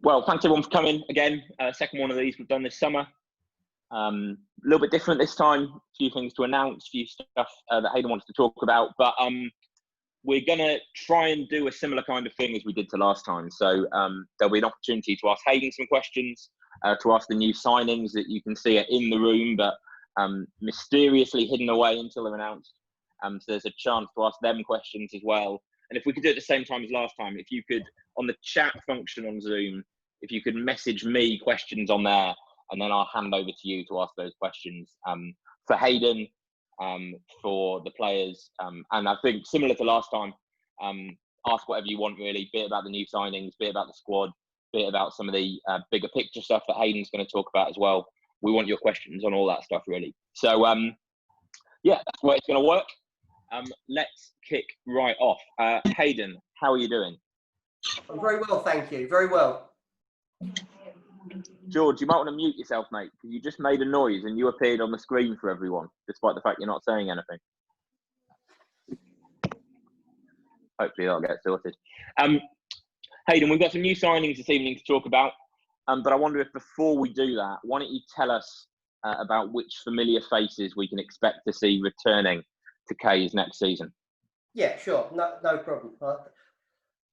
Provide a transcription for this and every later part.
Well, thanks everyone for coming again. Second one of these we've done this summer. A little bit different this time. A few things to announce, a few stuff that Hayden wants to talk about. But we're going to try and do a similar kind of thing as we did to last time. So there'll be an opportunity to ask Hayden some questions, to ask the new signings that you can see are in the room, but mysteriously hidden away until they're announced. So there's a chance to ask them questions as well. And if we could do it at the same time as last time, if you could, on the chat function on Zoom, if you could message me questions on there, and then I'll hand over to you to ask those questions for Hayden, for the players. And I think similar to last time, ask whatever you want really, be it about the new signings, be it about the squad, be it about some of the bigger picture stuff that Hayden's going to talk about as well. We want your questions on all that stuff really. So yeah, that's the way it's going to work. Let's kick right off. Hayden, how are you doing? I'm very well, thank you. Very well. George, you might want to mute yourself, mate, because you just made a noise and you appeared on the screen for everyone, despite the fact you're not saying anything. Hopefully that'll get sorted. Hayden, we've got some new signings this evening to talk about, but I wonder if before we do that, why don't you tell us about which familiar faces we can expect to see returning to K's next season? Yeah, sure. No problem.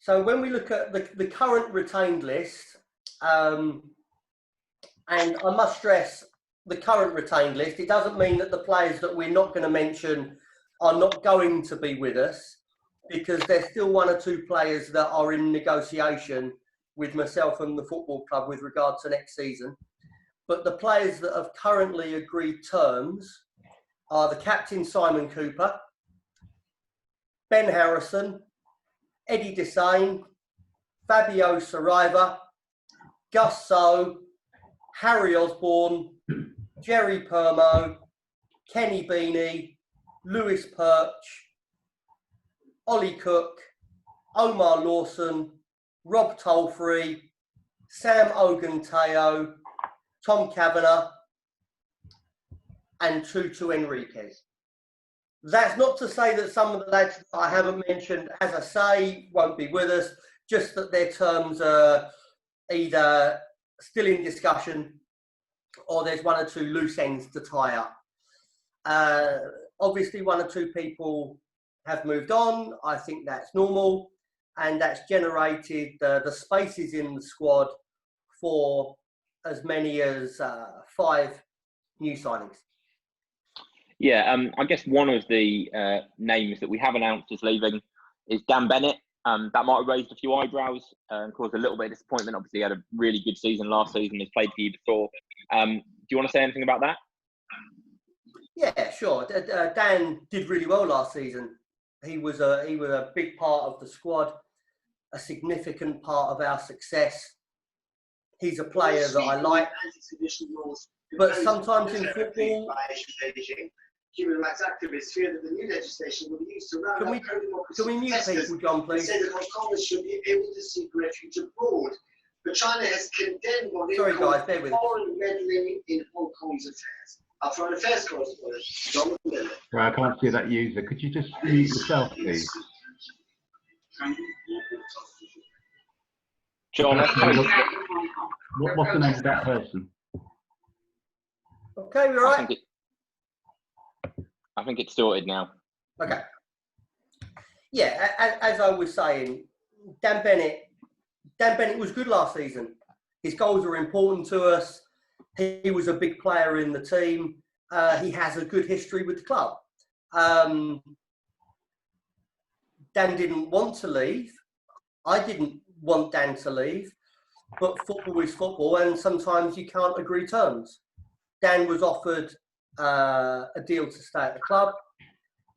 So when we look at the current retained list, and I must stress the current retained list, it doesn't mean that the players that we're not going to mention are not going to be with us, because there's still one or two players that are in negotiation with myself and the football club with regard to next season. But the players that have currently agreed terms are the captain Simon Cooper, Ben Harrison, Eddie Desane, Fabio Saraiva, Gus So, Harry Osborne, Jerry Permo, Kenny Beanie, Lewis Perch, Ollie Cook, Omar Lawson, Rob Tolfree, Sam Oganteo, Tom Kavanagh, and Tutu Enriquez. That's not to say that some of the lads that I haven't mentioned, as I say, won't be with us, just that their terms are either still in discussion or there's one or two loose ends to tie up. Obviously, one or two people have moved on. I think that's normal, and that's generated the spaces in the squad for as many as 5 new signings. Yeah, I guess one of the names that we have announced is leaving is Dan Bennett. That might have raised a few eyebrows and caused a little bit of disappointment. Obviously, he had a really good season last season. He's played for you before. Do you want to say anything about that? Yeah, sure. Dan did really well last season. He was a big part of the squad, a significant part of our success. He's a player that I like. But sometimes in football, human rights activists fear that the new legislation will be used to round up can we mute people, John, please? They say that Hong Kongers should be able to seek refuge abroad. But China has condemned what foreign meddling in Hong Kong's affairs. Our foreign affairs correspondent, John Miller. Well, I can't see that user. Could you just mute yourself, please? John, what's the name of that person? Okay, we're right. I think it's sorted now. Okay. Yeah, as I was saying, Dan Bennett was good last season. His goals were important to us. He was a big player in the team. He has a good history with the club. Dan didn't want to leave. I didn't want Dan to leave. But football is football, and sometimes you can't agree terms. Dan was offered a deal to stay at the club.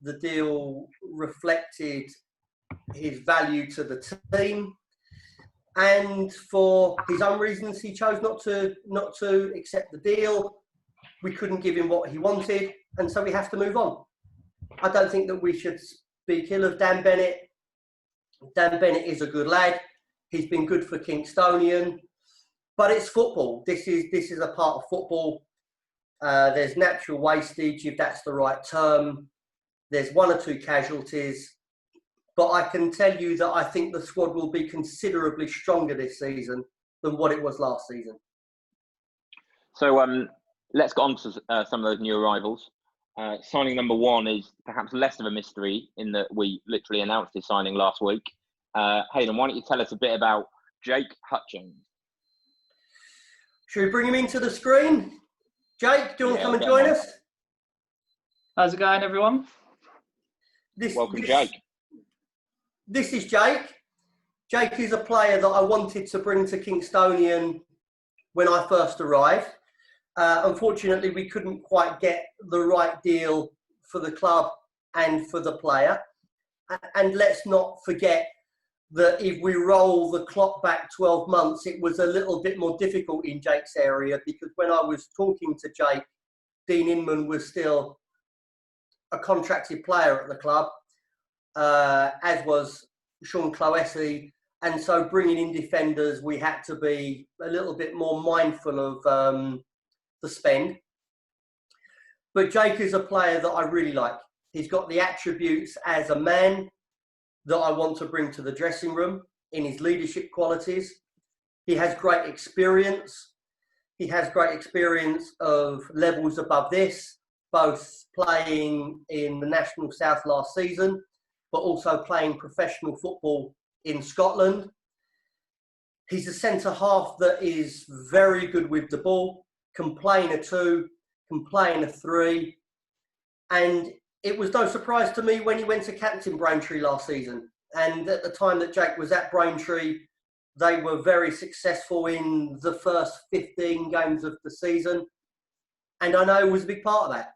The deal reflected his value to the team, and for his own reasons, he chose not to accept the deal. We couldn't give him what he wanted, and so we have to move on. I don't think that we should speak ill of Dan Bennett. Dan Bennett is a good lad. He's been good for Kingstonian, but it's football. This is a part of football. There's natural wastage, if that's the right term. There's one or two casualties. But I can tell you that I think the squad will be considerably stronger this season than what it was last season. So let's get on to some of those new arrivals. Signing number one is perhaps less of a mystery in that we literally announced his signing last week. Hayden, why don't you tell us a bit about Jake Hutchings? Should we bring him into the screen? Jake, do you want to come and join us? How's it going, everyone? Welcome, Jake. This is Jake. Jake is a player that I wanted to bring to Kingstonian when I first arrived. Unfortunately, we couldn't quite get the right deal for the club and for the player. And let's not forget that if we roll the clock back 12 months, it was a little bit more difficult in Jake's area, because when I was talking to Jake, Dean Inman was still a contracted player at the club, as was Sean Cloesi. And so bringing in defenders, we had to be a little bit more mindful of the spend. But Jake is a player that I really like. He's got the attributes as a man that I want to bring to the dressing room in his leadership qualities. He has great experience. He has great experience of levels above this, both playing in the National South last season, but also playing professional football in Scotland. He's a centre half that is very good with the ball, can play in a 2, can play in a 3. And it was no surprise to me when he went to captain Braintree last season. And at the time that Jake was at Braintree, they were very successful in the first 15 games of the season. And I know he was a big part of that.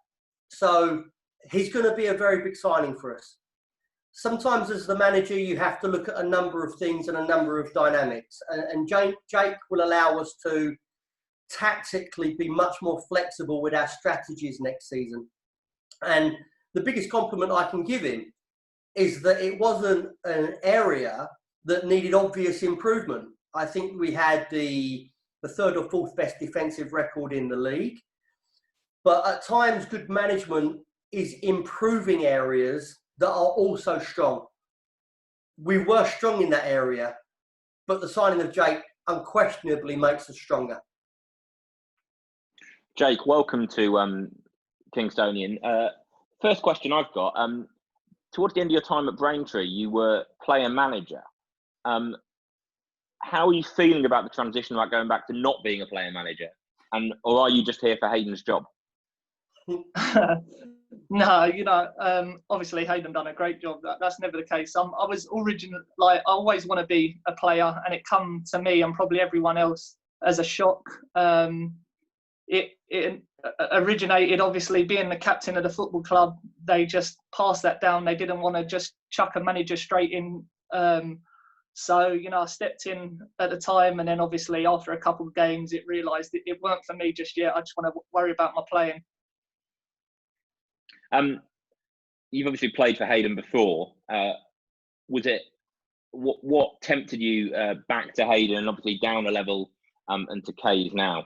So he's going to be a very big signing for us. Sometimes as the manager, you have to look at a number of things and a number of dynamics. And Jake will allow us to tactically be much more flexible with our strategies next season. And the biggest compliment I can give him is that it wasn't an area that needed obvious improvement. I think we had the 3rd or 4th best defensive record in the league. But at times, good management is improving areas that are also strong. We were strong in that area, but the signing of Jake unquestionably makes us stronger. Jake, welcome to Kingstonian. First question I've got, towards the end of your time at Braintree, you were player manager. How are you feeling about the transition, about going back to not being a player manager? Or are you just here for Hayden's job? No, obviously Hayden done a great job. That's never the case. I was originally, I always want to be a player, and it come to me and probably everyone else as a shock. It originated, obviously being the captain of the football club. They just passed that down. They didn't want to just chuck a manager straight in. So I stepped in at the time, and then obviously after a couple of games, it realised it weren't for me just yet. I just want to worry about my playing. You've obviously played for Hayden before. Was it what tempted you back to Hayden, and obviously down a level and to K's now?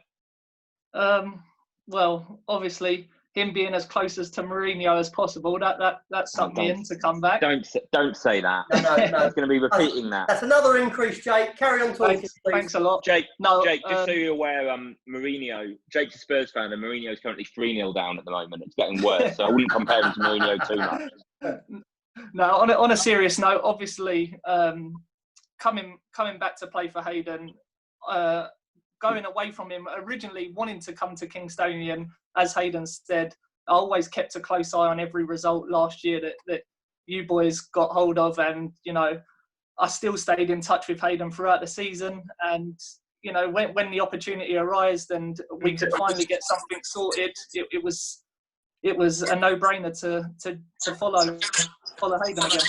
Well, obviously him being as close as to Mourinho as possible, that sucked me in to come back. Don't say that. No. He's going to be repeating that. That's another increase, Jake. Carry on talking, please. Thanks a lot. Jake, just so you're aware, Mourinho, Jake's a Spurs fan, and Mourinho's currently 3-0 down at the moment. It's getting worse, so I wouldn't compare him to Mourinho too much. No, on a serious note, obviously, coming back to play for Hayden, going away from him, originally wanting to come to Kingstonian, as Hayden said, I always kept a close eye on every result last year that you boys got hold of, and I still stayed in touch with Hayden throughout the season. And when the opportunity arose and we could finally get something sorted, it was a no-brainer to follow Hayden again.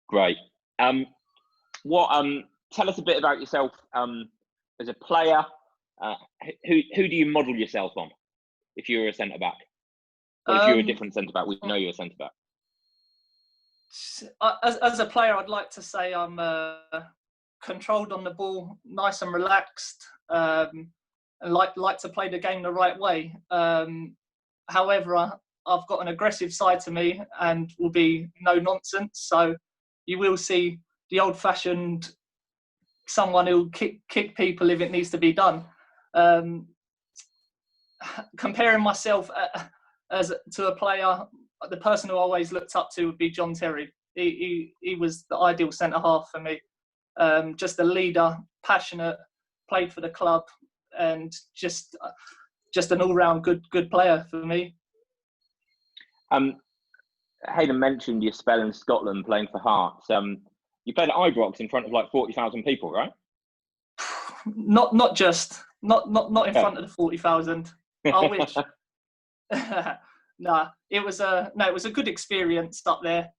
Great. Tell us a bit about yourself as a player. Who do you model yourself on if you're a centre back? Or if you're a different centre back, we know you're a centre back. As a player, I'd like to say I'm controlled on the ball, nice and relaxed, and like to play the game the right way. However, I've got an aggressive side to me and will be no nonsense. So you will see the old-fashioned someone who'll kick people if it needs to be done. Comparing myself to a player, the person who I always looked up to would be John Terry. He was the ideal centre half for me. Just a leader, passionate, played for the club, and just an all-round good player for me. Hayden mentioned your spell in Scotland playing for Hearts. You played at Ibrox in front of like 40,000 people, right? Not in front of the 40,000. I wish. It was a good experience up there.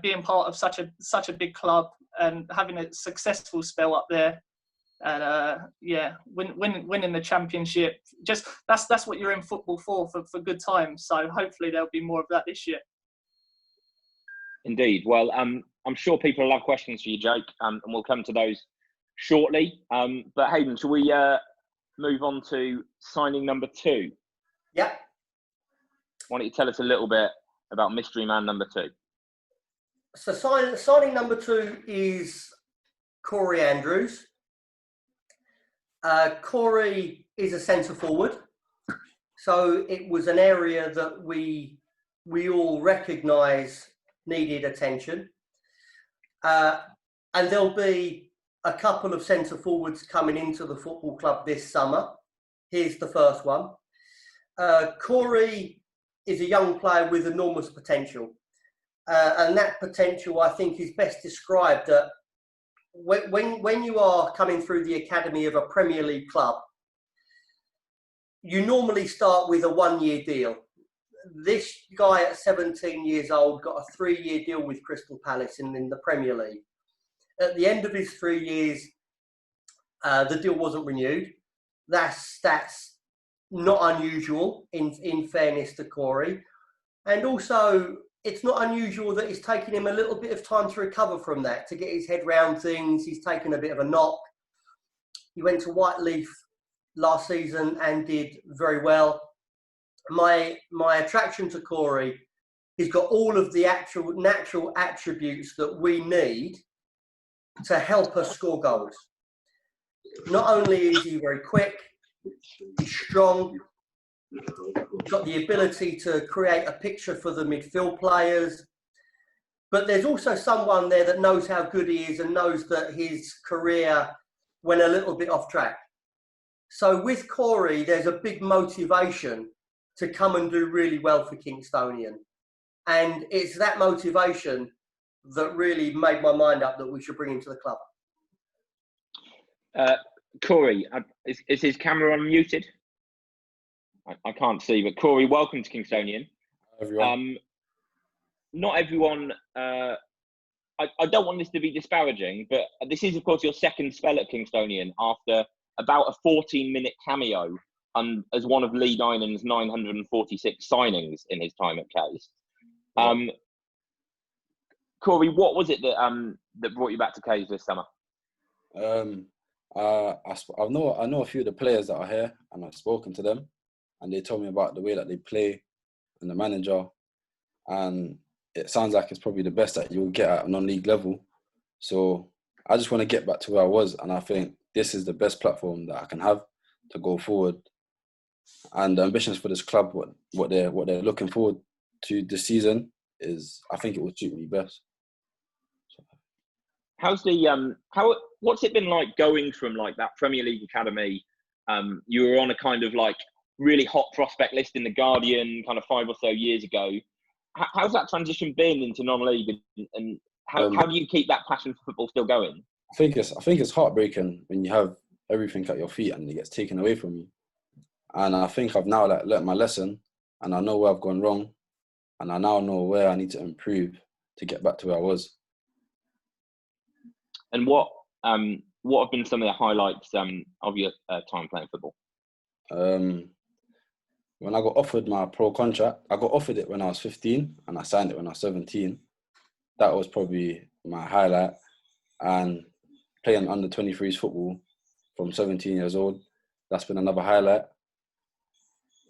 Being part of such a big club and having a successful spell up there, and winning the championship. Just that's what you're in football for good times. So hopefully there'll be more of that this year. Indeed. Well, I'm sure people will have questions for you, Jake, and we'll come to those shortly. But Hayden, shall we move on to signing number 2? Yeah. Why don't you tell us a little bit about mystery man number 2? So signing number 2 is Corey Andrews. Corey is a centre forward, so it was an area that we all recognise needed attention. And there'll be a couple of centre forwards coming into the football club this summer. Here's the first one. Corey is a young player with enormous potential. And that potential, I think, is best described at when you are coming through the academy of a Premier League club. You normally start with a 1-year deal. This guy at 17 years old got a 3-year deal with Crystal Palace in the Premier League. At the end of his 3 years, the deal wasn't renewed. That's not unusual in fairness to Corey. And also, it's not unusual that it's taken him a little bit of time to recover from that, to get his head round things. He's taken a bit of a knock. He went to Whiteleaf last season and did very well. My attraction to Corey, he's got all of the actual natural attributes that we need to help us score goals. Not only is he very quick, he's strong, he's got the ability to create a picture for the midfield players, but there's also someone there that knows how good he is and knows that his career went a little bit off track. So with Corey, there's a big motivation to come and do really well for Kingstonian. And it's that motivation that really made my mind up that we should bring him to the club. Corey, is his camera unmuted? I can't see, but Corey, welcome to Kingstonian. Everyone. Not everyone, I don't want this to be disparaging, but this is, of course, your second spell at Kingstonian after about a 14-minute cameo as one of Lee Dynan's 946 signings in his time at Case. Corey, what was it that brought you back to Case this summer? I know a few of the players that are here, and I've spoken to them, and they told me about the way that they play and the manager, and it sounds like it's probably the best that you'll get at a non-league level. So I just want to get back to where I was, and I think this is the best platform that I can have to go forward. And the ambitions for this club, what they're looking forward to this season is, I think it will suit me best. How's what's it been like going from like that Premier League academy? You were on a kind of like really hot prospect list in the Guardian kind of 5 or so years ago. How's that transition been into non-league, and how do you keep that passion for football still going? I think it's heartbreaking when you have everything at your feet and it gets taken away from you. And I think I've now learnt my lesson, and I know where I've gone wrong, and I now know where I need to improve to get back to where I was. And what have been some of the highlights of your time playing football? When I got offered my pro contract, I got offered it when I was 15 and I signed it when I was 17. That was probably my highlight. And playing under 23s football from 17 years old, that's been another highlight.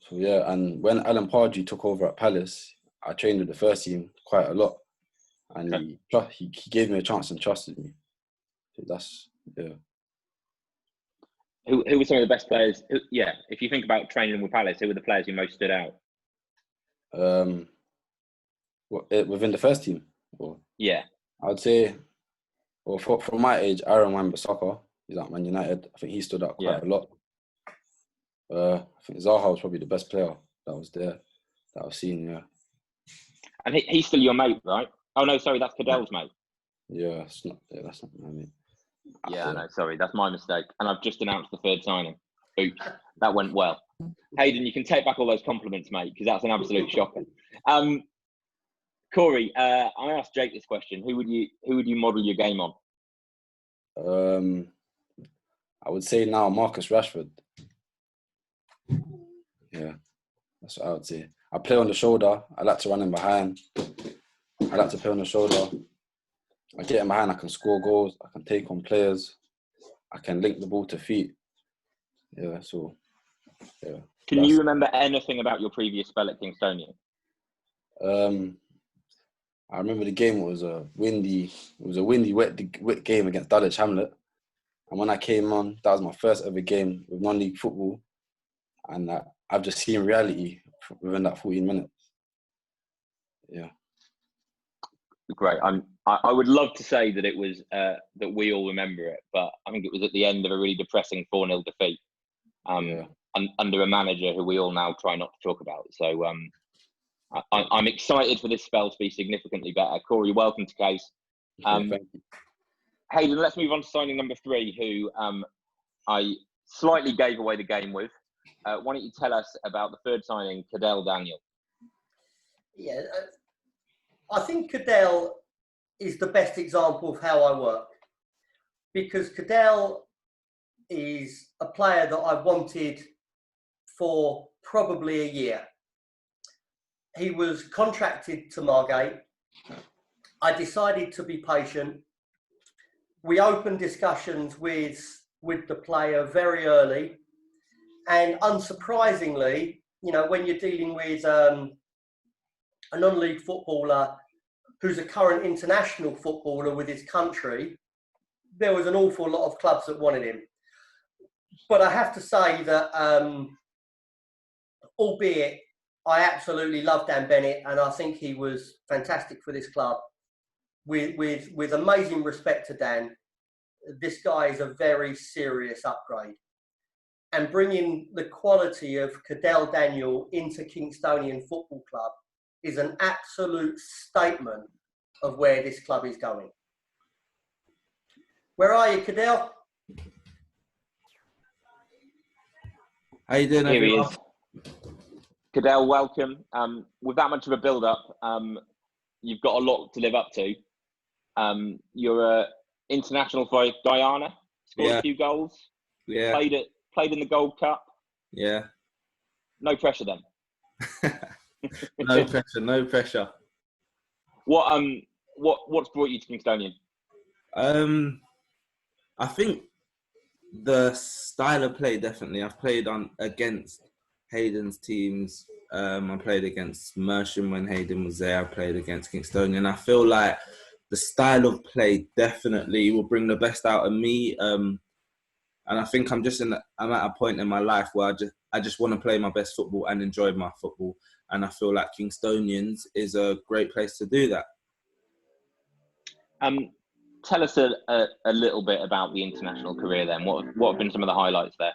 So yeah, and when Alan Pardew took over at Palace, I trained with the first team quite a lot. and Okay. he gave me a chance and trusted me. So that's Who were some of the best players? If you think about training with Palace, who were the players who most stood out? Within the first team? Or, Yeah. I would say, well, from my age, Aaron Wan-Bissaka, he's at Man United. I think he stood out quite a lot. I think Zaha was probably the best player that was there, that I've seen, yeah. And he's still your mate, right? Oh, no, sorry, that's Cadell's mate. Yeah, that's not my mate. Yeah, no, sorry, that's my mistake. And I've just announced the third signing. Oops, that went well. Hayden, you can take back all those compliments, mate, because that's an absolute shocker. Corey, I asked Jake this question. Who would you model your game on? I would say now Marcus Rashford. Yeah, that's what I would say. I play on the shoulder. I like to run in behind. I like to play on the shoulder. I get in behind. I can score goals. I can take on players. I can link the ball to feet. Yeah, so yeah. Can you remember anything about your previous spell at Kingstonian? I remember the game was a windy, wet game against Dulwich Hamlet. And when I came on, that was my first ever game with non-league football. And I've just seen reality within that 14 minutes. Yeah. Great. I would love to say that it was that we all remember it, but I think it was at the end of a really depressing 4-0 defeat under a manager who we all now try not to talk about. So I'm excited for this spell to be significantly better. Corey, welcome to Case. Thank you. Hayden, let's move on to signing number 3, who I slightly gave away the game with. Why don't you tell us about the third signing, Cadell Daniel? Yeah, I think Cadell is the best example of how I work, because Cadell is a player that I wanted for probably a year. He was contracted to Margate. I decided to be patient. We opened discussions with the player very early, and unsurprisingly, when you're dealing with a non-league footballer who's a current international footballer with his country, there was an awful lot of clubs that wanted him. But I have to say that, albeit I absolutely love Dan Bennett, and I think he was fantastic for this club, with amazing respect to Dan, this guy is a very serious upgrade. And bringing the quality of Cadell Daniel into Kingstonian Football Club is an absolute statement of where this club is going. Where are you, Cadell? How you doing, Here everyone? he is. Cadell, welcome. With that much of a build-up, you've got a lot to live up to. You're an international for Guyana, scored a few goals. Yeah. Played in the Gold Cup. Yeah. No pressure then. No pressure. No pressure. What's brought you to Kingstonian? I think the style of play, definitely. I've played against Hayden's teams. I played against Mersham when Hayden was there. I played against Kingstonian. I feel like the style of play definitely will bring the best out of me. And I think I'm at a point in my life where I just want to play my best football and enjoy my football. And I feel like Kingstonians is a great place to do that. Tell us a little bit about the international career then. What have been some of the highlights there?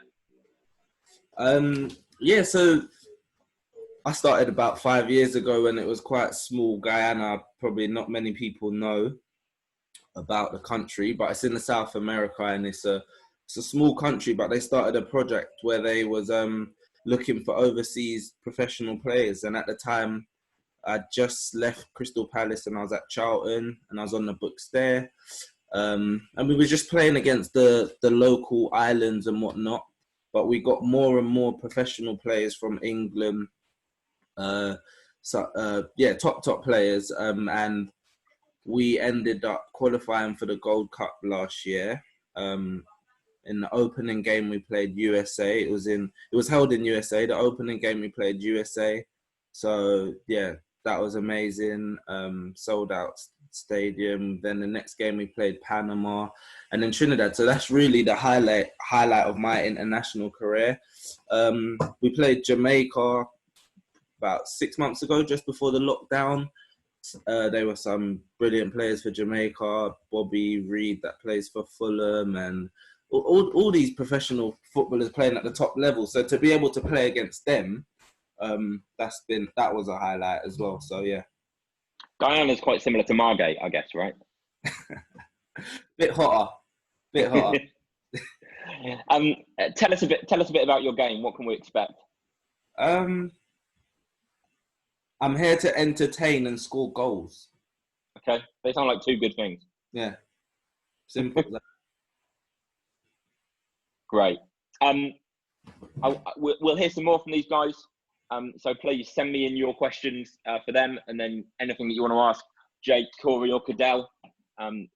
So I started about 5 years ago when it was quite small. Guyana, probably not many people know about the country, but it's in the South America, and it's a small country, but they started a project where they was looking for overseas professional players. And at the time, I just left Crystal Palace and I was at Charlton and I was on the books there. And we were just playing against the local islands and whatnot, but we got more and more professional players from England. Top players. And we ended up qualifying for the Gold Cup last year. In the opening game we played USA. It was held in USA. The opening game we played USA. So yeah, that was amazing. Sold out Stadium. Then the next game we played Panama, and then Trinidad. So that's really the highlight of my international career. We played Jamaica about 6 months ago, just before the lockdown. There were some brilliant players for Jamaica. Bobby Reed that plays for Fulham, and all these professional footballers playing at the top level. So to be able to play against them, that was a highlight as well. So yeah. Guyana's quite similar to Margate, I guess, right? Bit hotter. Tell us a bit about your game. What can we expect? I'm here to entertain and score goals. Okay, they sound like two good things. Yeah, simple. Great. We'll hear some more from these guys. So please send me in your questions for them, and then anything that you want to ask Jake, Corey, or Cadell,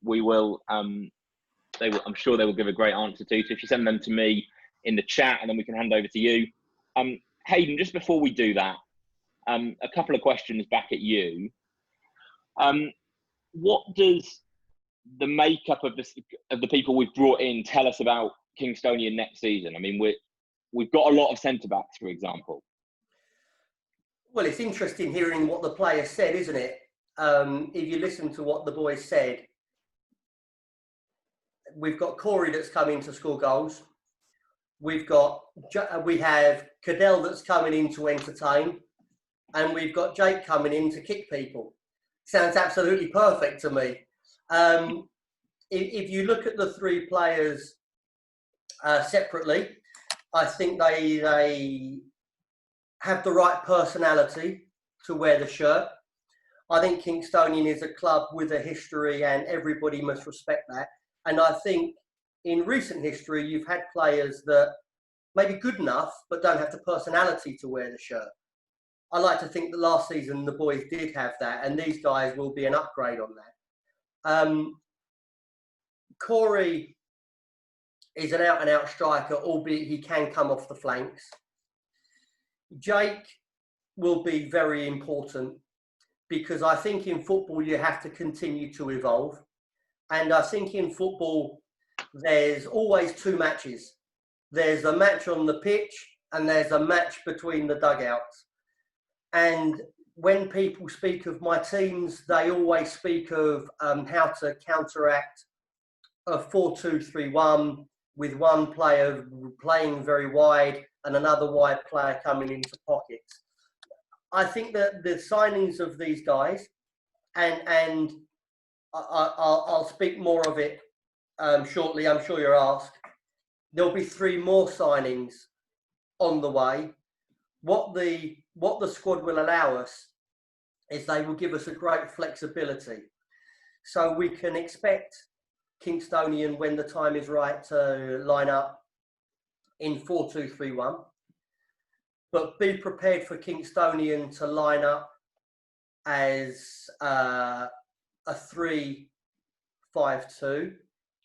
we will. I'm sure they will give a great answer to. So if you send them to me in the chat, and then we can hand over to you. Hayden, just before we do that, a couple of questions back at you. What does the makeup of the people we've brought in tell us about Kingstonian next season? I mean, we've got a lot of centre backs, for example. Well, it's interesting hearing what the players said, isn't it? If you listen to what the boys said, we've got Corey that's coming to score goals. We have Cadell that's coming in to entertain, and we've got Jake coming in to kick people. Sounds absolutely perfect to me. If you look at the three players separately, I think they have the right personality to wear the shirt. I think Kingstonian is a club with a history, and everybody must respect that. And I think in recent history, you've had players that may be good enough, but don't have the personality to wear the shirt. I like to think that last season the boys did have that, and these guys will be an upgrade on that. Corey is an out-and-out striker, albeit he can come off the flanks. Jake will be very important, because I think in football you have to continue to evolve. And I think in football there's always two matches. There's a match on the pitch and there's a match between the dugouts. And when people speak of my teams, they always speak of how to counteract a 4-2-3-1 with one player playing very wide and another wide player coming into pockets. I think that the signings of these guys, and I'll speak more of it shortly, I'm sure you're asked, there'll be 3 more signings on the way. What the squad will allow us is they will give us a great flexibility. So we can expect Kingstonian, when the time is right, to line up in 4-2-3-1. But be prepared for Kingstonian to line up as a 3-5-2,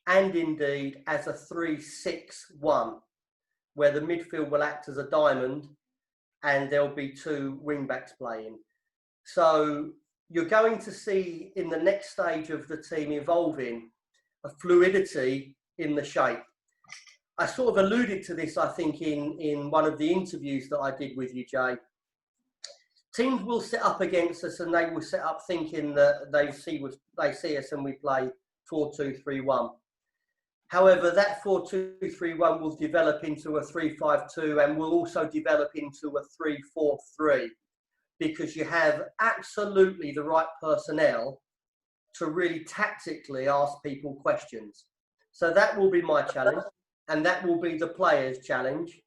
and indeed as a 3-6-1, where the midfield will act as a diamond and there'll be 2 wing-backs playing. So you're going to see in the next stage of the team evolving a fluidity in the shape. I sort of alluded to this, I think, in one of the interviews that I did with you, Jay. Teams will set up against us and they will set up thinking that they see us and we play 4-2-3-1. However, that 4-2-3-1 will develop into a 3-5-2 and will also develop into a 3-4-3, because you have absolutely the right personnel to really tactically ask people questions. So that will be my challenge, and that will be the players' challenge,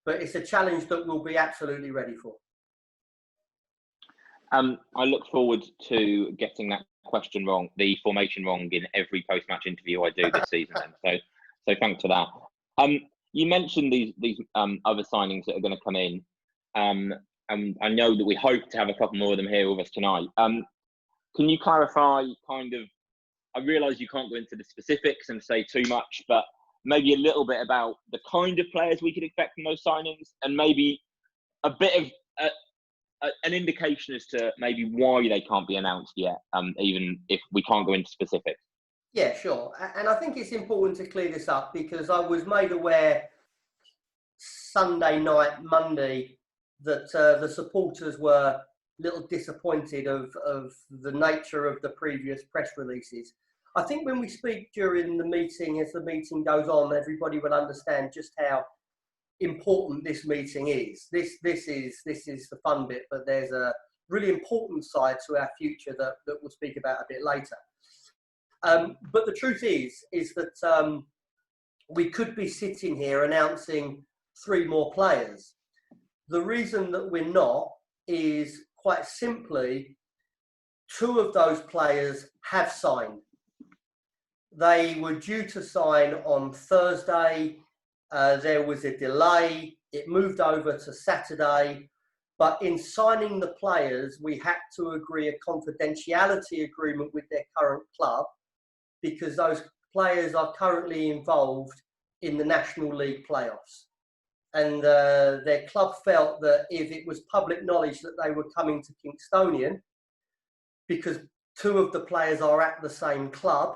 but it's a challenge that we'll be absolutely ready for. I look forward to getting that question wrong, the formation wrong, in every post-match interview I do this season. Then. So thanks for that. You mentioned these other signings that are going to come in, and I know that we hope to have a couple more of them here with us tonight. Can you clarify kind of, I realise you can't go into the specifics and say too much, but maybe a little bit about the kind of players we could expect from those signings, and maybe a bit of an indication as to maybe why they can't be announced yet, even if we can't go into specifics? Yeah, sure. And I think it's important to clear this up because I was made aware Sunday night, Monday, that the supporters were a little disappointed of the nature of the previous press releases. I think when we speak during the meeting, as the meeting goes on, everybody will understand just how important this meeting is. This is the fun bit, but there's a really important side to our future that we'll speak about a bit later. But the truth is that we could be sitting here announcing 3 more players. The reason that we're not is quite simply 2 of those players have signed. They were due to sign on Thursday. There was a delay. It moved over to Saturday. But in signing the players, we had to agree a confidentiality agreement with their current club because those players are currently involved in the National League playoffs. And their club felt that if it was public knowledge that they were coming to Kingstonian, because 2 of the players are at the same club,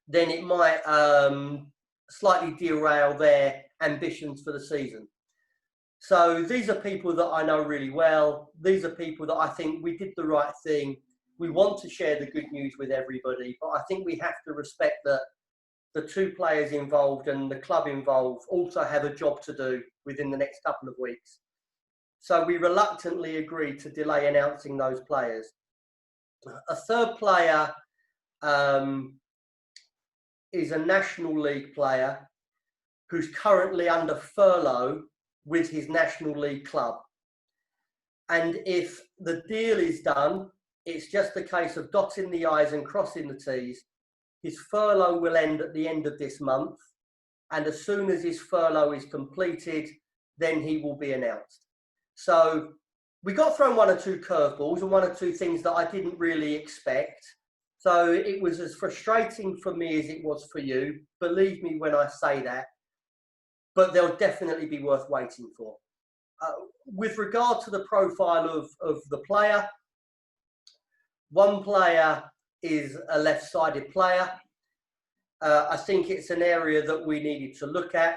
then it might slightly derail their ambitions for the season. So these are people that I know really well. These are people that I think we did the right thing. We want to share the good news with everybody, but I think we have to respect that the 2 players involved and the club involved also have a job to do within the next couple of weeks. So we reluctantly agreed to delay announcing those players. A 3rd player is a National League player who's currently under furlough with his National League club. And if the deal is done, it's just a case of dotting the I's and crossing the T's. His furlough will end at the end of this month. And as soon as his furlough is completed, then he will be announced. So we got thrown 1 or 2 curveballs and 1 or 2 things that I didn't really expect. So it was as frustrating for me as it was for you. Believe me when I say that. But they'll definitely be worth waiting for. With regard to the profile of the player, 1 player is a left-sided player. I think it's an area that we needed to look at.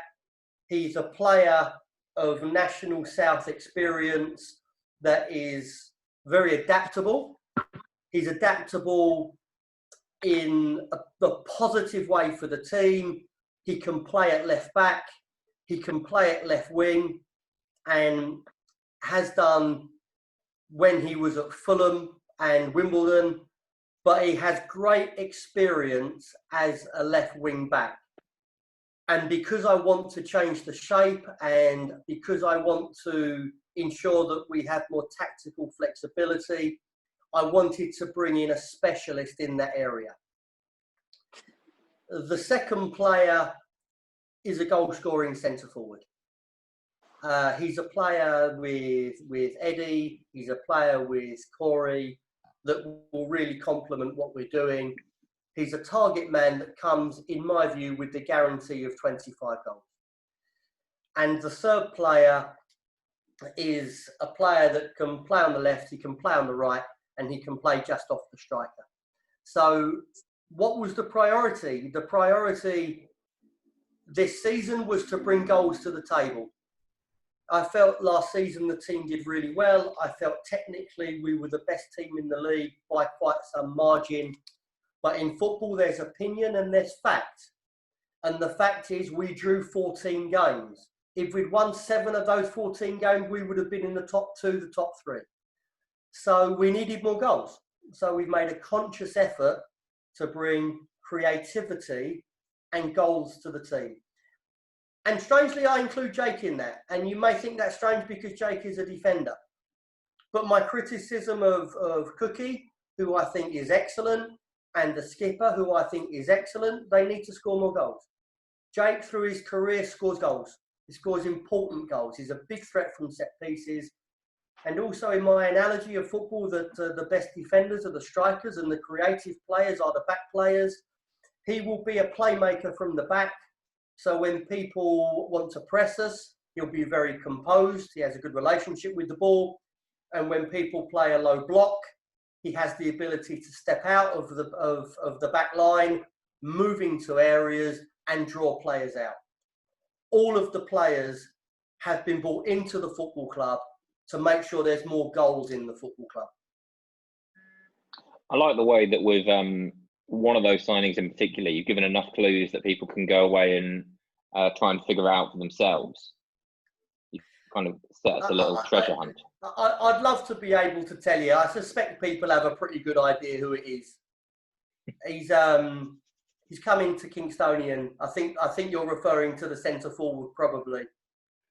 He's a player of National South experience that is very adaptable. He's adaptable in a positive way for the team. He can play at left back. He can play at left wing and has done when he was at Fulham and Wimbledon, but he has great experience as a left wing back. And because I want to change the shape and because I want to ensure that we have more tactical flexibility, I wanted to bring in a specialist in that area. The 2nd player is a goal-scoring centre-forward. He's a player with Eddie. He's a player with Corey that will really complement what we're doing. He's a target man that comes, in my view, with the guarantee of 25 goals. And the 3rd player is a player that can play on the left, he can play on the right, and he can play just off the striker. So what was the priority? The priority this season was to bring goals to the table. I felt last season the team did really well. I felt technically we were the best team in the league by quite some margin. But in football, there's opinion and there's fact. And the fact is we drew 14 games. If we'd won 7 of those 14 games, we would have been in the top 2, the top 3. So we needed more goals. So we've made a conscious effort to bring creativity and goals to the team. And strangely, I include Jake in that. And you may think that's strange because Jake is a defender. But my criticism of Cookie, who I think is excellent, and the skipper, who I think is excellent, they need to score more goals. Jake, through his career, scores goals. He scores important goals. He's a big threat from set pieces. And also in my analogy of football, that the best defenders are the strikers and the creative players are the back players. He will be a playmaker from the back. So when people want to press us, he'll be very composed. He has a good relationship with the ball. And when people play a low block, he has the ability to step out of the back line, move into areas and draw players out. All of the players have been brought into the football club to make sure there's more goals in the football club. I like the way that with one of those signings in particular, you've given enough clues that people can go away and try and figure out for themselves. You kind of set us a little treasure hunt. I'd love to be able to tell you. I suspect people have a pretty good idea who it is. He's coming to Kingstonian. I think you're referring to the centre forward, probably.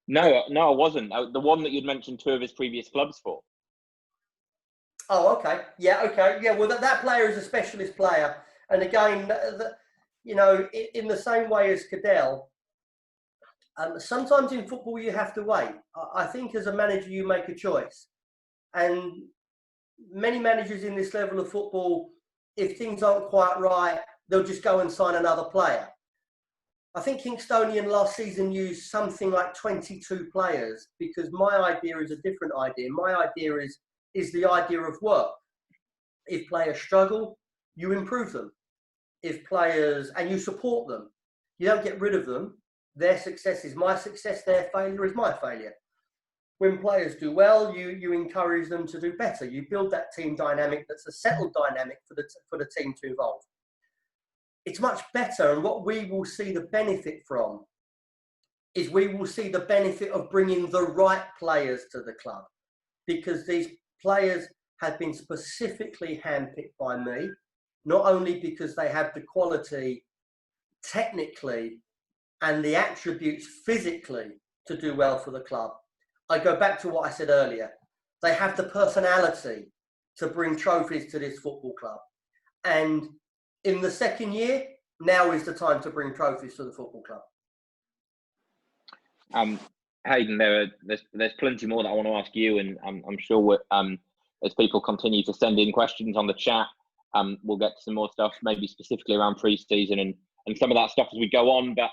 No, I wasn't. The one that you'd mentioned 2 of his previous clubs for. Oh, okay. Yeah, okay. Yeah, well, that player is a specialist player. And again, you know, in the same way as Cadell, sometimes in football you have to wait. I think as a manager you make a choice. And many managers in this level of football, if things aren't quite right, they'll just go and sign another player. I think Kingstonian last season used something like 22 players, because my idea is a different idea. My idea is the idea of work. If players struggle, you improve them. If players, and you support them, you don't get rid of them. Their success is my success, their failure is my failure. When players do well, you encourage them to do better. You build that team dynamic that's a settled dynamic for the team to evolve. It's much better, and what we will see the benefit from is we will see the benefit of bringing the right players to the club, because these players have been specifically handpicked by me, not only because they have the quality technically and the attributes physically to do well for the club. I go back to what I said earlier. They have the personality to bring trophies to this football club. And in the second year, now is the time to bring trophies to the football club. Hayden, there's plenty more that I want to ask you, and I'm sure as people continue to send in questions on the chat, we'll get to some more stuff, maybe specifically around pre-season and some of that stuff as we go on. But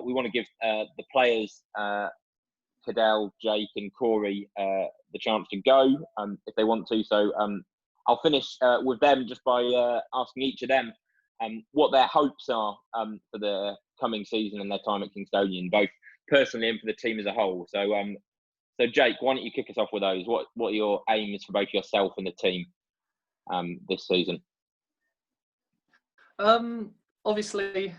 we want to give the players, Cadell, Jake and Corey, the chance to go if they want to. So I'll finish with them just by asking each of them what their hopes are for the coming season and their time at Kingstonian, both personally and for the team as a whole. So so Jake, why don't you kick us off with those? What are your aims for both yourself and the team this season? Obviously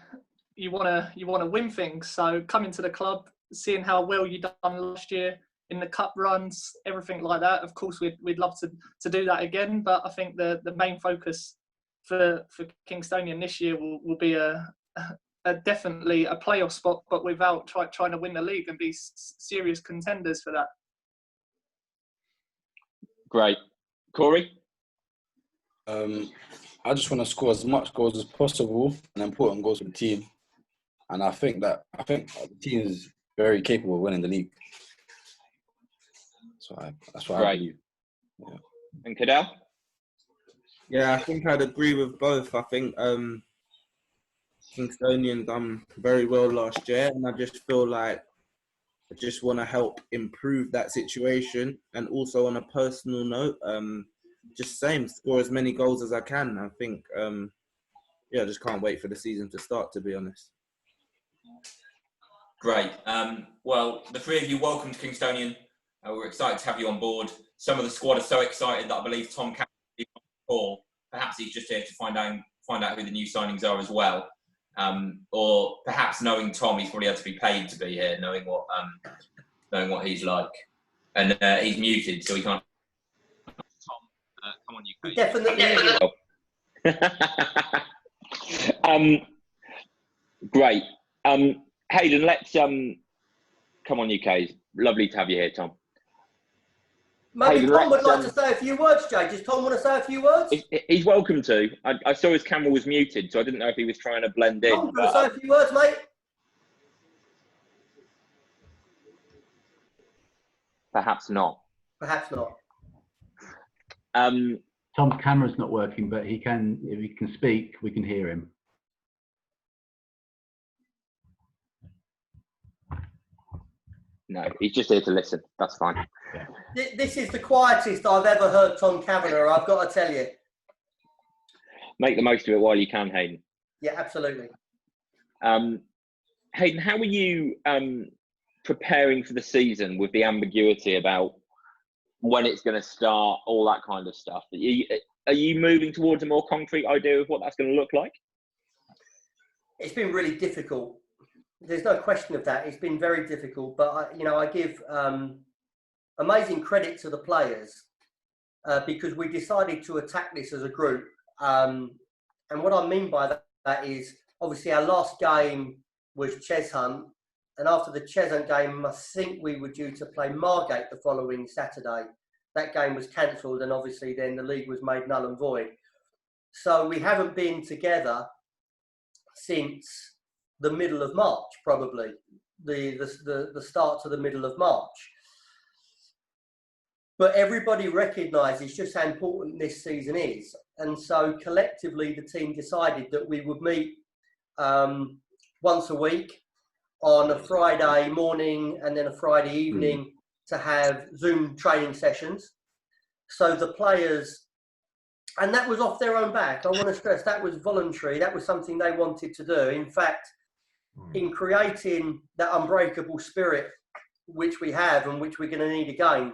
you want to win things, so coming to the club, seeing how well you done last year in the cup runs, everything like that. Of course, we'd love to do that again, but I think the main focus for Kingstonian this year will be a definitely a playoff spot, but without trying to win the league and be serious contenders for that. Great. Corey? I just want to score as much goals as possible and important goals for the team. And I think the team is very capable of winning the league. So that's what I believe. Yeah. And Cadell? Yeah, I think I'd agree with both. I think Kingstonian done very well last year, and I just feel like I just want to help improve that situation. And also on a personal note, just score as many goals as I can. I think, I just can't wait for the season to start, to be honest. Great. Well, the three of you, welcome to Kingstonian. We're excited to have you on board. Some of the squad are so excited that I believe Tom can be on the call. Perhaps he's just here to find out who the new signings are as well. Or perhaps knowing Tom, he's probably had to be paid to be here, knowing what he's like. And he's muted, so he can't. Tom, come on, you. Definitely. Great. Hayden, let's come on, UK. Lovely to have you here, Tom. Maybe Tom would like to say a few words, Jay. Does Tom want to say a few words? He's welcome to. I saw his camera was muted, so I didn't know if he was trying to blend in. Tom, want to say a few words, mate? Perhaps not. Perhaps not. Tom's camera's not working, but if he can speak, we can hear him. No, he's just here to listen. That's fine. Yeah. This is the quietest I've ever heard Tom Kavanagh, I've got to tell you. Make the most of it while you can, Hayden. Yeah, absolutely. Hayden, how are you preparing for the season with the ambiguity about when it's going to start, all that kind of stuff? Are you moving towards a more concrete idea of what that's going to look like? It's been really difficult. There's no question of that. It's been very difficult, but I give amazing credit to the players because we decided to attack this as a group. And what I mean by that is, obviously, our last game was Cheshunt, and after the Cheshunt game, I think we were due to play Margate the following Saturday. That game was cancelled, and obviously then the league was made null and void. So we haven't been together since the middle of March, probably the start to the middle of March. But everybody recognises just how important this season is, and so collectively the team decided that we would meet once a week on a Friday morning and then a Friday evening to have Zoom training sessions. So the players, and that was off their own back. I want to stress that was voluntary. That was something they wanted to do. In fact, in creating that unbreakable spirit, which we have and which we're going to need again,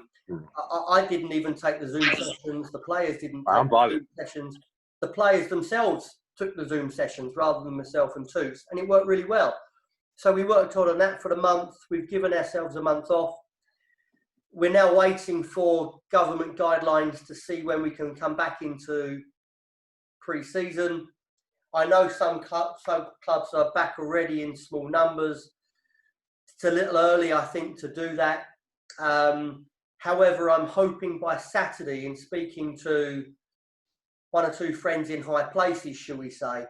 I didn't even take the Zoom sessions. The players didn't take the Zoom sessions. The players themselves took the Zoom sessions rather than myself and Toots, and it worked really well. So we worked on that for the month. We've given ourselves a month off. We're now waiting for government guidelines to see when we can come back into pre-season. I know some clubs are back already in small numbers. It's a little early, I think, to do that. However, I'm hoping by Saturday, in speaking to one or two friends in high places, shall we say,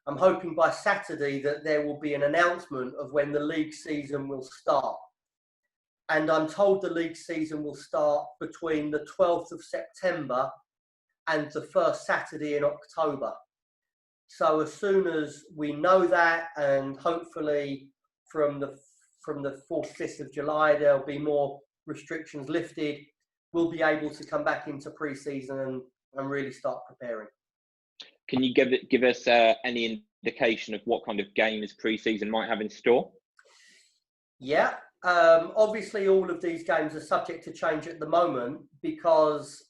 I'm hoping by Saturday that there will be an announcement of when the league season will start. And I'm told the league season will start between the 12th of September and the first Saturday in October. So as soon as we know that, and hopefully from the 4th, 5th of July, there'll be more restrictions lifted, we'll be able to come back into pre-season and really start preparing. Can you give us any indication of what kind of games pre-season might have in store? Yeah, obviously all of these games are subject to change at the moment because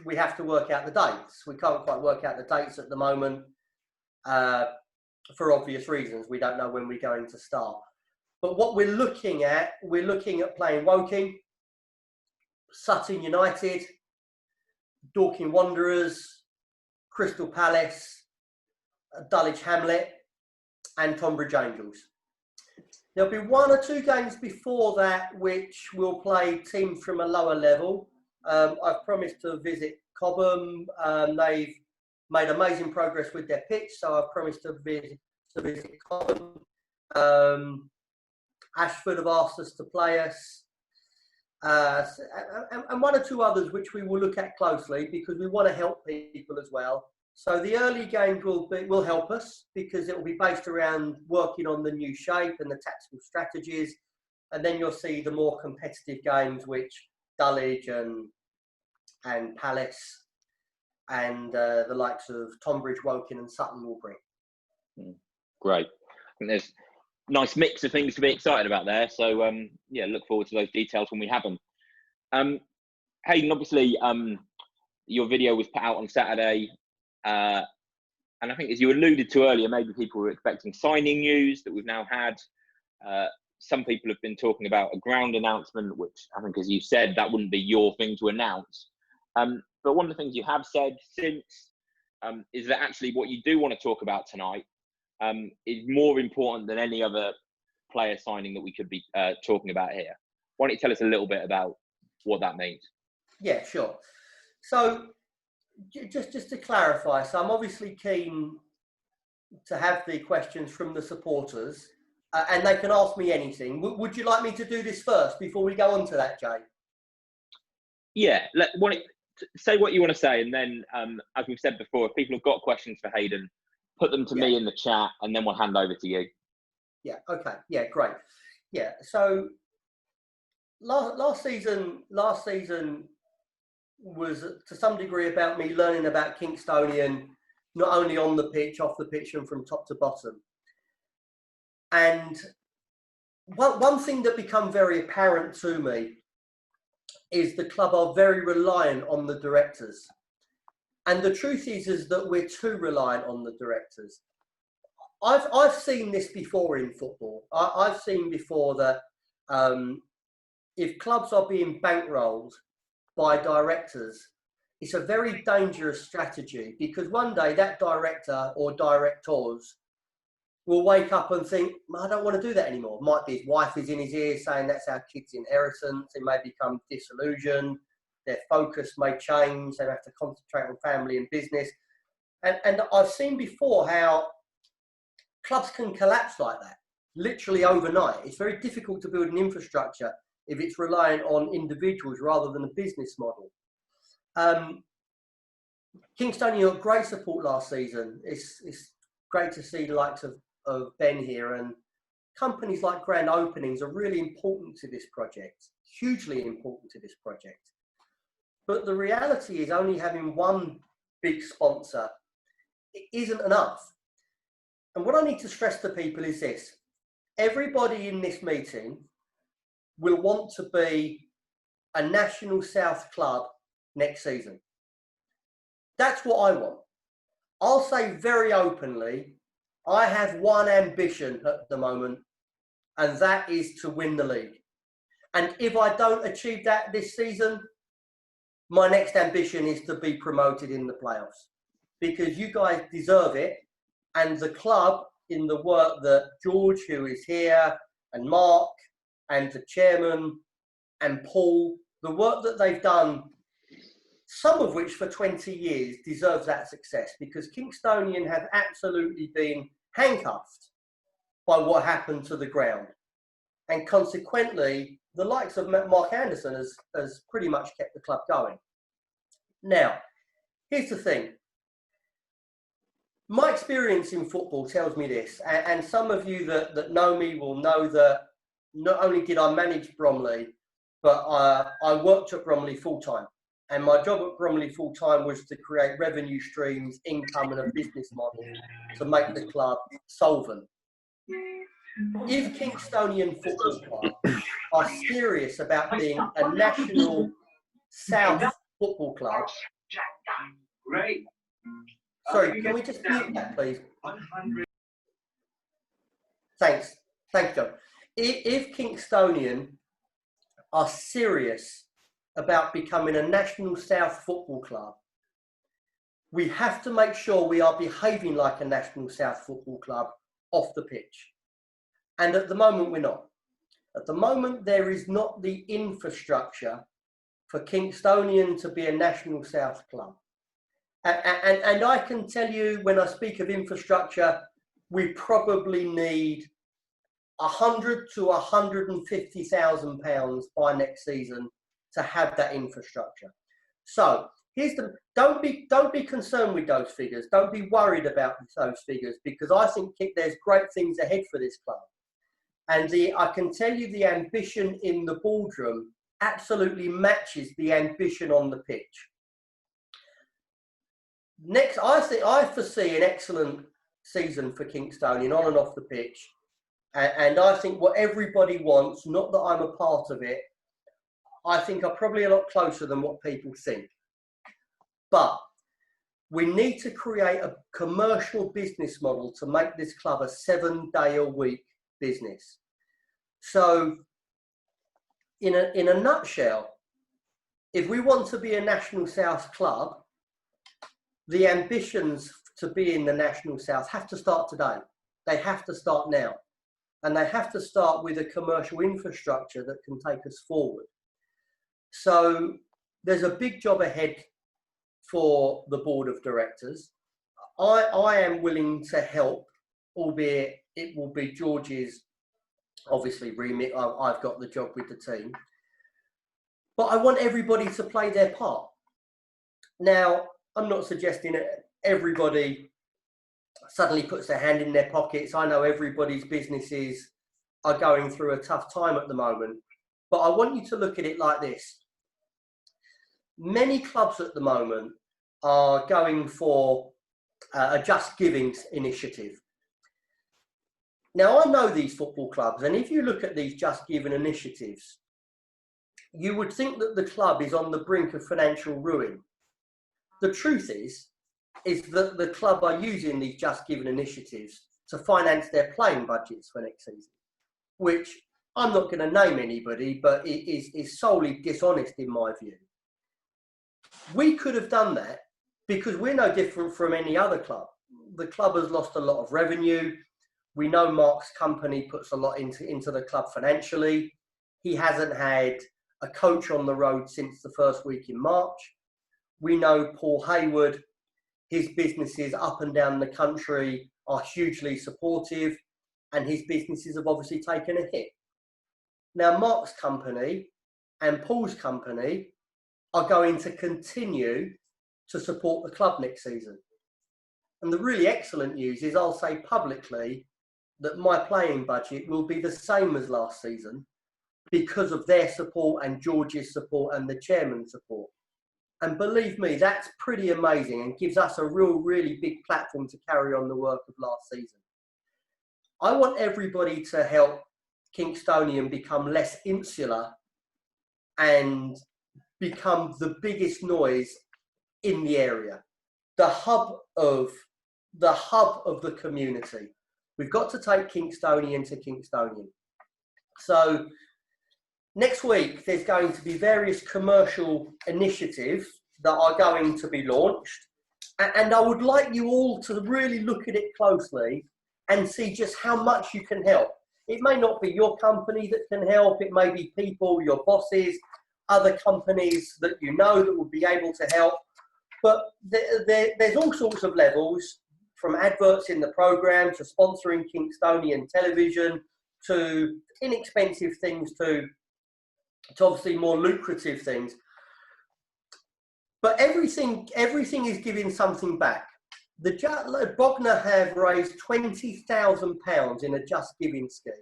we have to work out the dates. We can't quite work out the dates at the moment for obvious reasons. We don't know when we're going to start. But what we're looking at playing Woking, Sutton United, Dorking Wanderers, Crystal Palace, Dulwich Hamlet, and Tonbridge Angels. There'll be one or two games before that which will play teams from a lower level. I've promised to visit Cobham. They've made amazing progress with their pitch, so I've promised to visit Cobham. Ashford have asked us to play us. And one or two others which we will look at closely because we want to help people as well. So the early games will help us because it will be based around working on the new shape and the tactical strategies. And then you'll see the more competitive games which Dulwich and Palace and the likes of Tonbridge, Woking and Sutton will bring. Great. I think there's a nice mix of things to be excited about there. So, yeah, look forward to those details when we have them. Hayden, obviously, your video was put out on Saturday. And I think, as you alluded to earlier, maybe people were expecting signing news that we've now had. Some people have been talking about a ground announcement, which I think, as you said, that wouldn't be your thing to announce. But one of the things you have said since is that actually what you do want to talk about tonight is more important than any other player signing that we could be talking about here. Why don't you tell us a little bit about what that means? Yeah, sure. So just to clarify, so I'm obviously keen to have the questions from the supporters and they can ask me anything. Would you like me to do this first before we go on to that, Jay? Yeah, say what you want to say, and then, as we've said before, if people have got questions for Hayden, put them to me in the chat, and then we'll hand over to you. Yeah, okay. Yeah, great. Yeah, so last season was to some degree about me learning about Kingstonian, not only on the pitch, off the pitch, and from top to bottom. And one thing that became very apparent to me is the club are very reliant on the directors. And the truth is that we're too reliant on the directors. I've seen this before in football. I've seen before that if clubs are being bankrolled by directors, it's a very dangerous strategy, because one day that director or directors will wake up and think, I don't want to do that anymore. Might be his wife is in his ear saying that's our kid's inheritance. They may become disillusioned. Their focus may change. They have to concentrate on family and business. And I've seen before how clubs can collapse like that, literally overnight. It's very difficult to build an infrastructure if it's reliant on individuals rather than a business model. Kingstonian got great support last season. It's great to see the likes of Ben here, and companies like Grand Openings are really important to this project, hugely important to this project. But the reality is only having one big sponsor isn't enough. And what I need to stress to people is this: everybody in this meeting will want to be a National South club next season. That's what I want. I'll say very openly, I have one ambition at the moment, and that is to win the league. And if I don't achieve that this season, my next ambition is to be promoted in the playoffs, because you guys deserve it. And the club, in the work that George, who is here, and Mark, and the chairman, and Paul, the work that they've done, some of which for 20 years, deserves that success, because Kingstonian have absolutely been handcuffed by what happened to the ground. And consequently, the likes of Mark Anderson has pretty much kept the club going. Now, here's the thing. My experience in football tells me this, and some of you that know me will know that not only did I manage Bromley, but I worked at Bromley full-time. And my job at Bromley full-time was to create revenue streams, income, and a business model to make the club solvent. If Kingstonian Football Club are serious about being a National South football club, sorry, can we just mute that, please? Thanks, John. If Kingstonian are serious about becoming a National South football club, we have to make sure we are behaving like a National South football club off the pitch. And at the moment, we're not. At the moment, there is not the infrastructure for Kingstonian to be a National South club. And I can tell you, when I speak of infrastructure, we probably need £100,000 to £150,000 by next season to have that infrastructure. So don't be concerned with those figures. Don't be worried about those figures, because I think there's great things ahead for this club. And I can tell you the ambition in the boardroom absolutely matches the ambition on the pitch. Next, I foresee an excellent season for Kingstonian on and off the pitch. And I think what everybody wants, not that I'm a part of it, I think are probably a lot closer than what people think. But we need to create a commercial business model to make this club a 7-day-a-week business. So in a nutshell, if we want to be a National South club, the ambitions to be in the National South have to start today. They have to start now. And they have to start with a commercial infrastructure that can take us forward. So there's a big job ahead for the board of directors. I am willing to help, albeit it will be George's, obviously, remit. I've got the job with the team. But I want everybody to play their part. Now, I'm not suggesting that everybody suddenly puts their hand in their pockets. I know everybody's businesses are going through a tough time at the moment. But I want you to look at it like this. Many clubs at the moment are going for a Just Giving initiative. Now, I know these football clubs, and if you look at these Just Giving initiatives, you would think that the club is on the brink of financial ruin. The truth is that the club are using these Just Giving initiatives to finance their playing budgets for next season, which I'm not going to name anybody, but it is solely dishonest in my view. We could have done that because we're no different from any other club. The club has lost a lot of revenue. We know Mark's company puts a lot into the club financially. He hasn't had a coach on the road since the first week in March. We know Paul Hayward, his businesses up and down the country are hugely supportive, and his businesses have obviously taken a hit. Now, Mark's company and Paul's company are going to continue to support the club next season. And the really excellent news is I'll say publicly that my playing budget will be the same as last season because of their support and George's support and the chairman's support. And believe me, that's pretty amazing and gives us a really big platform to carry on the work of last season. I want everybody to help Kingstonian become less insular and become the biggest noise in the area, the hub of the community. We've got to take Kingstonian to Kingstonian. So next week, there's going to be various commercial initiatives that are going to be launched. And I would like you all to really look at it closely and see just how much you can help. It may not be your company that can help. It may be people, your bosses, other companies that you know that will be able to help. But there's all sorts of levels, from adverts in the programme to sponsoring Kingstonian television to inexpensive things to obviously more lucrative things. But everything is giving something back. The Bognor have raised £20,000 in a Just Giving scheme.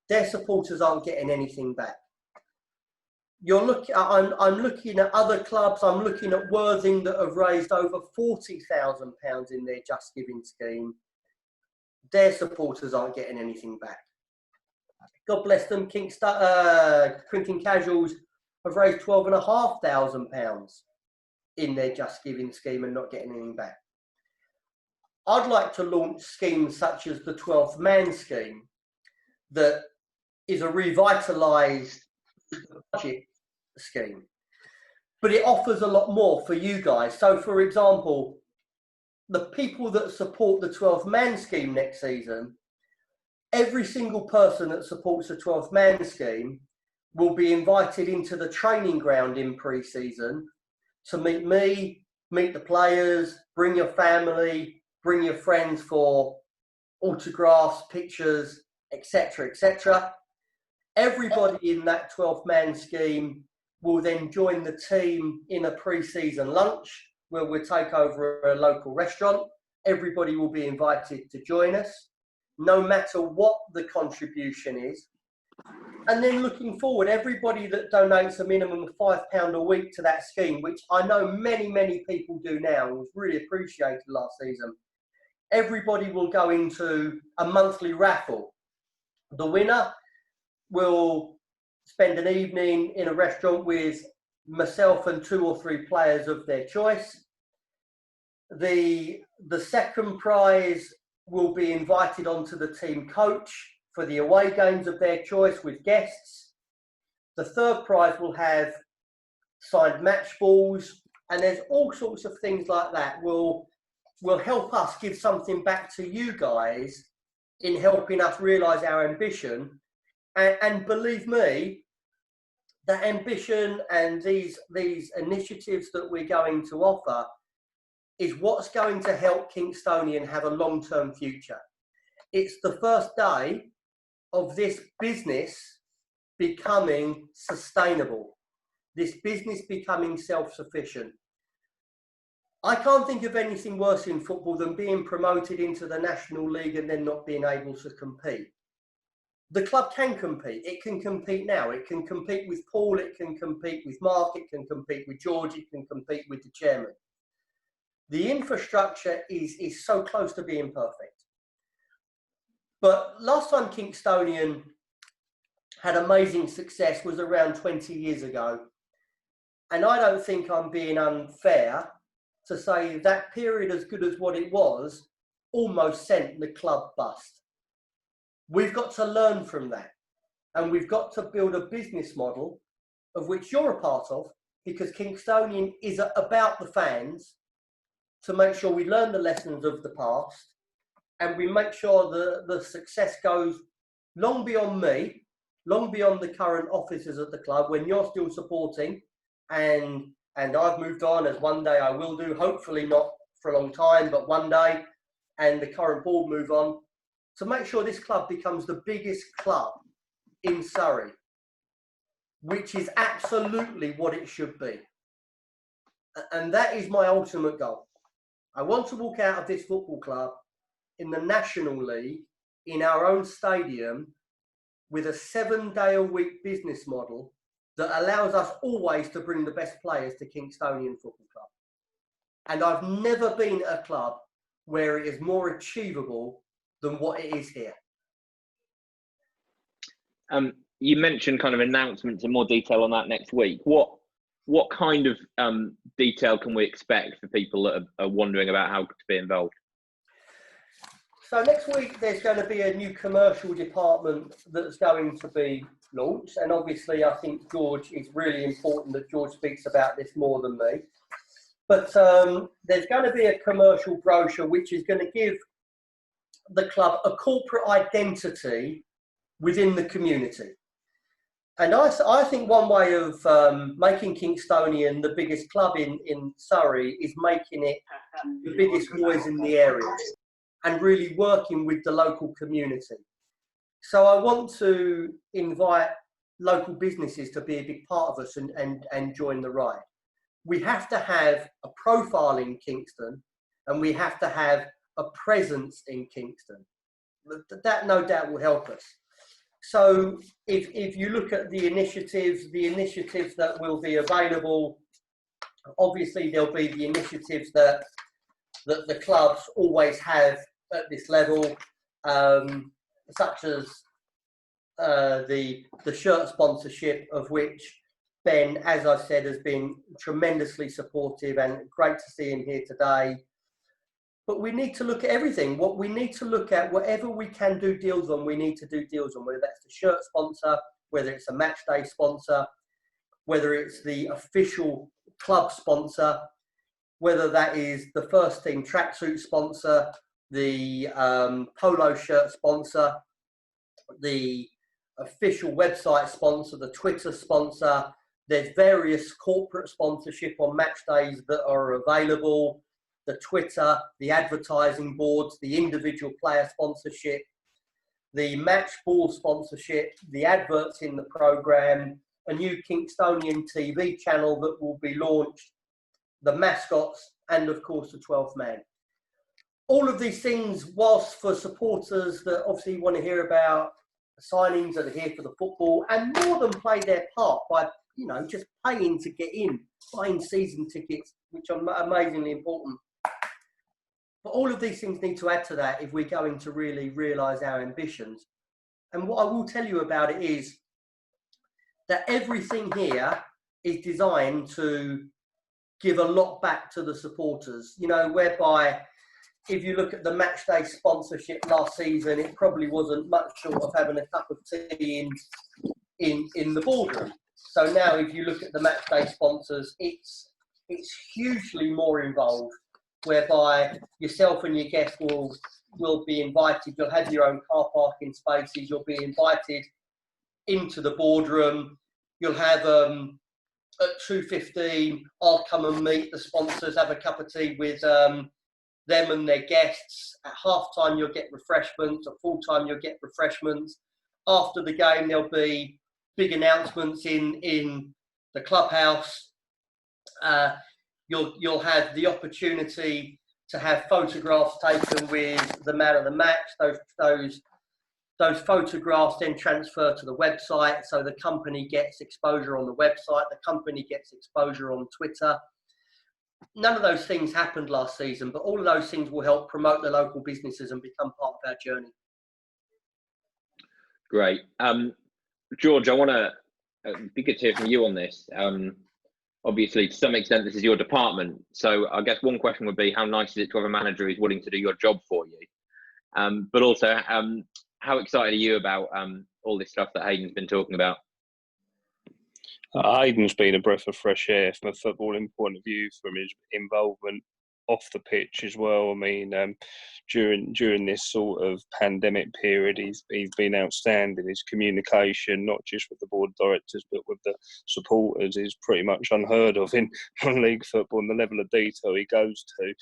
Their supporters aren't getting anything back. I'm looking at other clubs. I'm looking at Worthing that have raised over £40,000 in their Just Giving scheme. Their supporters aren't getting anything back. God bless them. Crinking Casuals have raised £12,500 in their Just Giving scheme and not getting anything back. I'd like to launch schemes such as the 12th Man scheme that is a revitalised budget scheme, but it offers a lot more for you guys. So, for example, the people that support the 12th Man scheme next season, every single person that supports the 12th Man scheme will be invited into the training ground in pre-season to meet me, meet the players, bring your family, bring your friends for autographs, pictures, etc., etc. Everybody in that 12th Man scheme will then join the team in a pre-season lunch where we'll take over a local restaurant. Everybody will be invited to join us, no matter what the contribution is. And then looking forward, everybody that donates a minimum of £5 a week to that scheme, which I know many people do now and was really appreciated last season, everybody will go into a monthly raffle. The winner will spend an evening in a restaurant with myself and 2 or 3 players of their choice. The second prize will be invited onto the team coach for the away games of their choice with guests. The third prize will have signed match balls, and there's all sorts of things like that will help us give something back to you guys in helping us realise our ambition. And believe me, that ambition and these initiatives that we're going to offer is what's going to help Kingstonian have a long-term future. It's the first day of this business becoming sustainable, this business becoming self-sufficient. I can't think of anything worse in football than being promoted into the National League and then not being able to compete. the club can compete. It can compete now. It can compete with Paul. It can compete with Mark. It can compete with George. It can compete with the chairman. The infrastructure is so close to being perfect. But last time Kingstonian had amazing success was around 20 years ago. And I don't think I'm being unfair to say that period, as good as what it was, almost sent the club bust. We've got to learn from that. And we've got to build a business model, of which you're a part of, because Kingstonian is about the fans, to make sure we learn the lessons of the past and we make sure the success goes long beyond me, long beyond the current officers at the club, when you're still supporting and I've moved on, as one day I will do, hopefully not for a long time, but one day, and the current board move on, to make sure this club becomes the biggest club in Surrey, which is absolutely what it should be. And that is my ultimate goal. I want to walk out of this football club in the National League, in our own stadium, with a 7-day-a-week business model that allows us always to bring the best players to Kingstonian Football Club. And I've never been at a club where it is more achievable than what it is here. You mentioned kind of announcements and more detail on that next week. What kind of detail can we expect for people that are wondering about how to be involved? So next week there's going to be a new commercial department that's going to be launched, and obviously I think George, is really important that George speaks about this more than me. But there's going to be a commercial brochure which is going to give the club a corporate identity within the community. And I think one way of making Kingstonian the biggest club in Surrey is making it the biggest noise in the area and really working with the local community. So I want to invite local businesses to be a big part of us and join the ride. We have to have a profile in Kingston and we have to have a presence in Kingston. That no doubt will help us. So if you look at the initiatives that will be available, obviously there'll be the initiatives that the clubs always have at this level, such as the shirt sponsorship, of which Ben, as I said, has been tremendously supportive, and great to see him here today. But we need to look at everything. What we need to look at, whatever we can do deals on, we need to do deals on, whether that's the shirt sponsor, whether it's a match day sponsor, whether it's the official club sponsor, whether that is the first team tracksuit sponsor, the polo shirt sponsor, the official website sponsor, the Twitter sponsor. There's various corporate sponsorship on match days that are available. The Twitter, the advertising boards, the individual player sponsorship, the match ball sponsorship, the adverts in the programme, a new Kingstonian TV channel that will be launched, the mascots, and of course the 12th man. All of these things, whilst for supporters that obviously want to hear about signings that are here for the football and more than play their part by, just paying to get in, buying season tickets, which are amazingly important. But all of these things need to add to that if we're going to really realise our ambitions. And what I will tell you about it is that everything here is designed to give a lot back to the supporters, whereby if you look at the match day sponsorship last season, it probably wasn't much short of having a cup of tea in the boardroom. So now if you look at the match day sponsors, it's hugely more involved, whereby yourself and your guests will be invited. You'll have your own car parking spaces. You'll be invited into the boardroom. You'll have at 2:15, I'll come and meet the sponsors, have a cup of tea with them and their guests. At half time, you'll get refreshments. At full time, you'll get refreshments. After the game, there'll be big announcements in the clubhouse. You'll have the opportunity to have photographs taken with the man of the match, those Those photographs then transfer to the website, so the company gets exposure on the website, the company gets exposure on Twitter. None of those things happened last season, but all of those things will help promote the local businesses and become part of our journey. Great. George, I want to be good to hear from you on this. Obviously, to some extent, this is your department. So I guess one question would be, how nice is it to have a manager who's willing to do your job for you? But also, how excited are you about all this stuff that Hayden's been talking about? Hayden's been a breath of fresh air from a footballing point of view, from his involvement off the pitch as well. I mean, during this sort of pandemic period, he's been outstanding. His communication, not just with the board of directors, but with the supporters, is pretty much unheard of in non-league football, and the level of detail he goes to.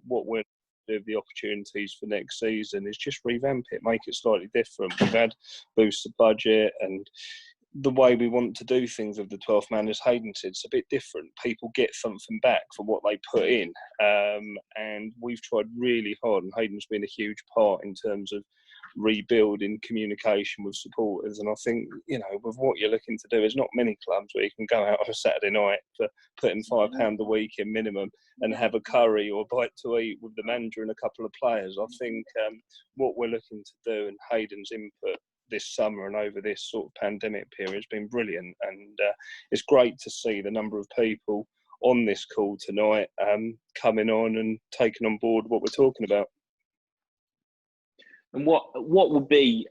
What we're of the opportunities for next season is just revamp it, make it slightly different. We've had boosted budget, and the way we want to do things with the 12th man, as Hayden said, it's a bit different. People get something back for what they put in, and we've tried really hard, and Hayden's been a huge part in terms of rebuilding communication with supporters. And I think, you know, with what you're looking to do, there's not many clubs where you can go out on a Saturday night for putting £5 a week in minimum and have a curry or a bite to eat with the manager and a couple of players. I think what we're looking to do, and Hayden's input this summer and over this sort of pandemic period, has been brilliant. And it's great to see the number of people on this call tonight coming on and taking on board what we're talking about. And what would be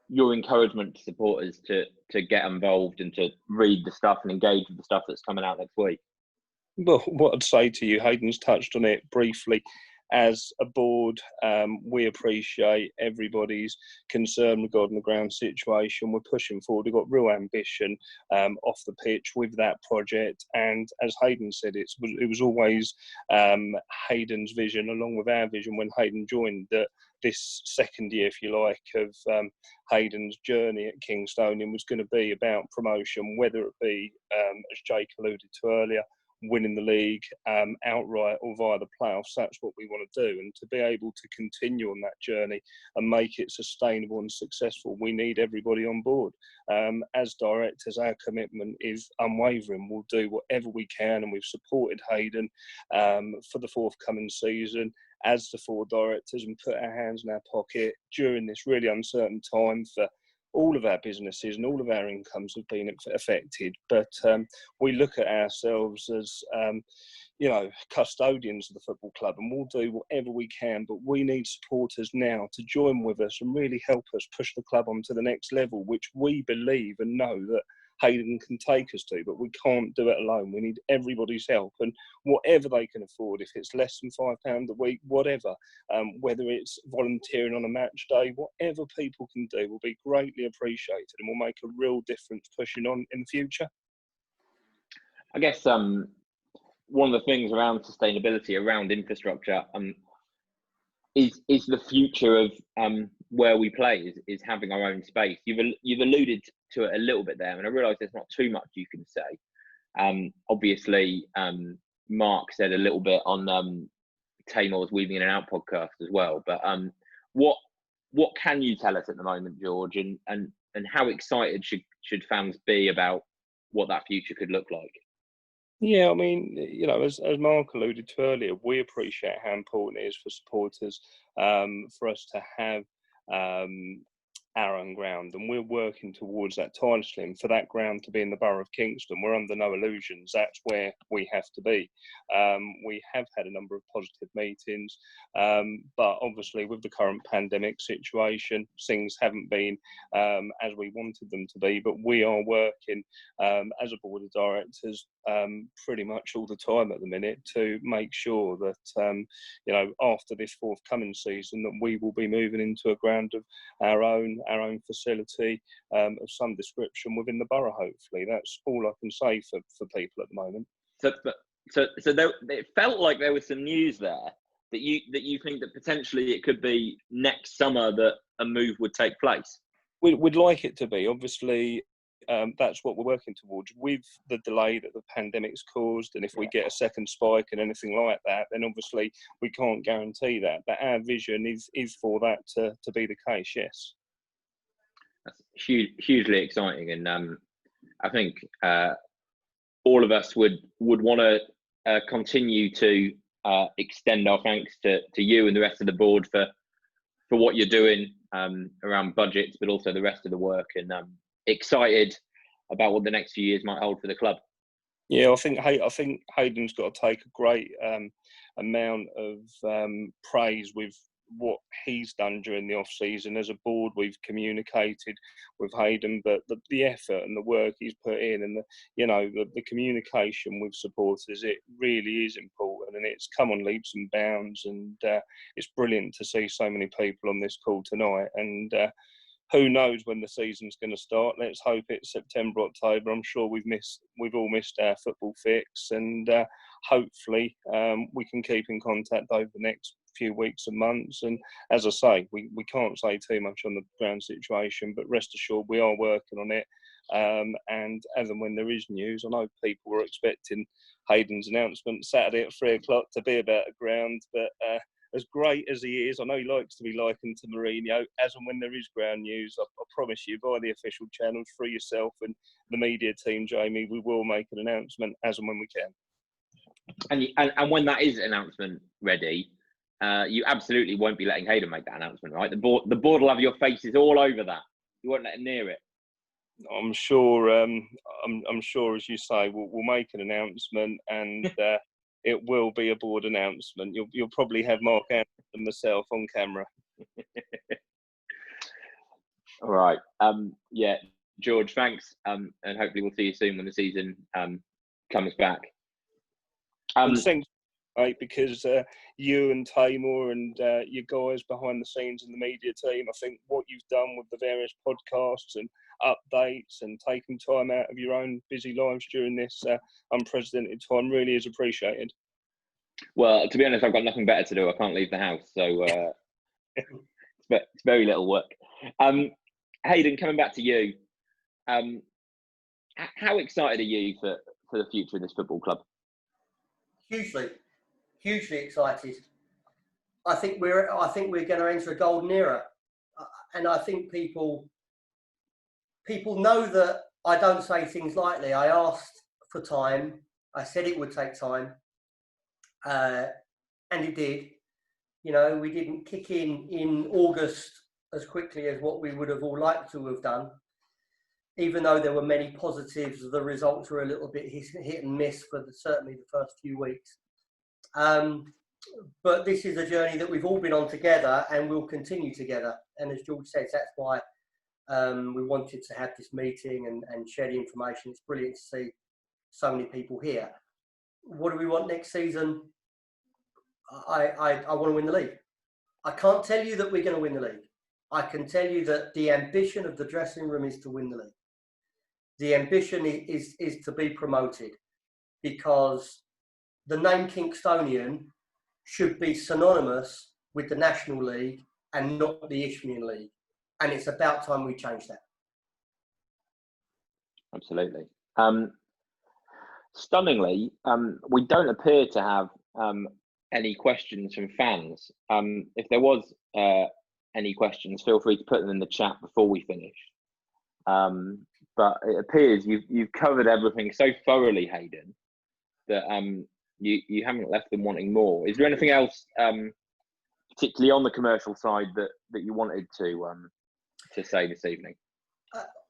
your encouragement to supporters to get involved and to read the stuff and engage with the stuff that's coming out next week? Well, what I'd say to you, Hayden's touched on it briefly. As a board, we appreciate everybody's concern regarding the ground situation. We're pushing forward. We've got real ambition off the pitch with that project. And as Hayden said, it was always Hayden's vision, along with our vision when Hayden joined, that this second year, if you like, of Hayden's journey at Kingstonian was going to be about promotion, whether it be, as Jake alluded to earlier, winning the league outright or via the playoffs. That's what we want to do, and to be able to continue on that journey and make it sustainable and successful, we need everybody on board. As directors, our commitment is unwavering. We'll do whatever we can, and we've supported Hayden for the forthcoming season as the 4 directors, and put our hands in our pocket during this really uncertain time for all of our businesses, and all of our incomes have been affected. But we look at ourselves as, you know, custodians of the football club, and we'll do whatever we can. But we need supporters now to join with us and really help us push the club on to the next level, which we believe and know that Hayden can take us to, but we can't do it alone. We need everybody's help, and whatever they can afford, if it's less than £5 a week, whatever, whether it's volunteering on a match day, whatever people can do will be greatly appreciated and will make a real difference pushing on in the future. I guess one of the things around sustainability, around infrastructure, is the future of where we play is having our own space. You've alluded to it a little bit there, and I realise there's not too much you can say. Obviously, Mark said a little bit on Taymor's Weaving In and Out podcast as well. But what can you tell us at the moment, George, and how excited should fans be about what that future could look like? Yeah, I mean, you know, as Mark alluded to earlier, we appreciate how important it is for supporters for us to have our own ground, and we're working towards that tirelessly. And for that ground to be in the borough of Kingston, we're under no illusions. That's where we have to be. We have had a number of positive meetings, but obviously with the current pandemic situation, things haven't been as we wanted them to be. But we are working as a board of directors pretty much all the time at the minute to make sure that, you know, after this forthcoming season, that we will be moving into a ground of our own facility of some description within the borough. Hopefully, that's all I can say for people at the moment. So there, it felt like there was some news there that you think that potentially it could be next summer that a move would take place. We'd like it to be. Obviously, that's what we're working towards. With the delay that the pandemic's caused, and if we get a second spike and anything like that, then obviously we can't guarantee that. But our vision is for that to be the case, yes. That's hugely exciting, and I think all of us would want to continue to extend our thanks to you and the rest of the board for what you're doing around budgets, but also the rest of the work, and excited about what the next few years might hold for the club. Yeah, I think Hayden's got to take a great amount of praise with what he's done during the off season. As a board, we've communicated with Hayden, but the effort and the work he's put in, and the communication with supporters, it really is important, and it's come on leaps and bounds, and it's brilliant to see so many people on this call tonight. And who knows when the season's going to start? Let's hope it's September, October. I'm sure we've all missed our football fix, and hopefully we can keep in contact over the next few weeks and months. And as I say, we can't say too much on the ground situation, but rest assured we are working on it. And as and when there is news, I know people were expecting Hayden's announcement Saturday at 3 o'clock to be about the ground, but as great as he is, I know he likes to be likened to Mourinho. As and when there is ground news, I promise you, via the official channels, through yourself and the media team, Jamie, we will make an announcement as and when we can. And when that is announcement ready, you absolutely won't be letting Hayden make that announcement, right? The board will have your faces all over that. You won't let him near it. I'm sure. I'm sure, as you say, we'll make an announcement, and it will be a board announcement. You'll probably have Mark Anderson and myself on camera. All right. Yeah, George, thanks. And hopefully we'll see you soon when the season comes back. Thanks, mate, because you and Tamor and you guys behind the scenes in the media team, I think what you've done with the various podcasts and updates and taking time out of your own busy lives during this unprecedented time really is appreciated. Well, to be honest, I've got nothing better to do. I can't leave the house, so it's very little work. Hayden, coming back to you, how excited are you for the future of this football club? Hugely excited. I think we're going to enter a golden era, and I think people know that I don't say things lightly. I asked for time. I said it would take time, and it did. We didn't kick in August as quickly as what we would have all liked to have done. Even though there were many positives, the results were a little bit hit and miss for certainly the first few weeks. But this is a journey that we've all been on together, and we'll continue together. And as George says, that's why we wanted to have this meeting and share the information. It's brilliant to see so many people here. What do we want next season? I want to win the league. I can't tell you that we're going to win the league. I can tell you that the ambition of the dressing room is to win the league. The ambition is to be promoted, because the name Kingstonian should be synonymous with the National League and not the Isthmian League. And it's about time we change that. Absolutely. Stunningly, we don't appear to have any questions from fans. If there was any questions, feel free to put them in the chat before we finish. But it appears you've covered everything so thoroughly, Hayden, that you haven't left them wanting more. Is there anything else, particularly on the commercial side, that you wanted to say this evening?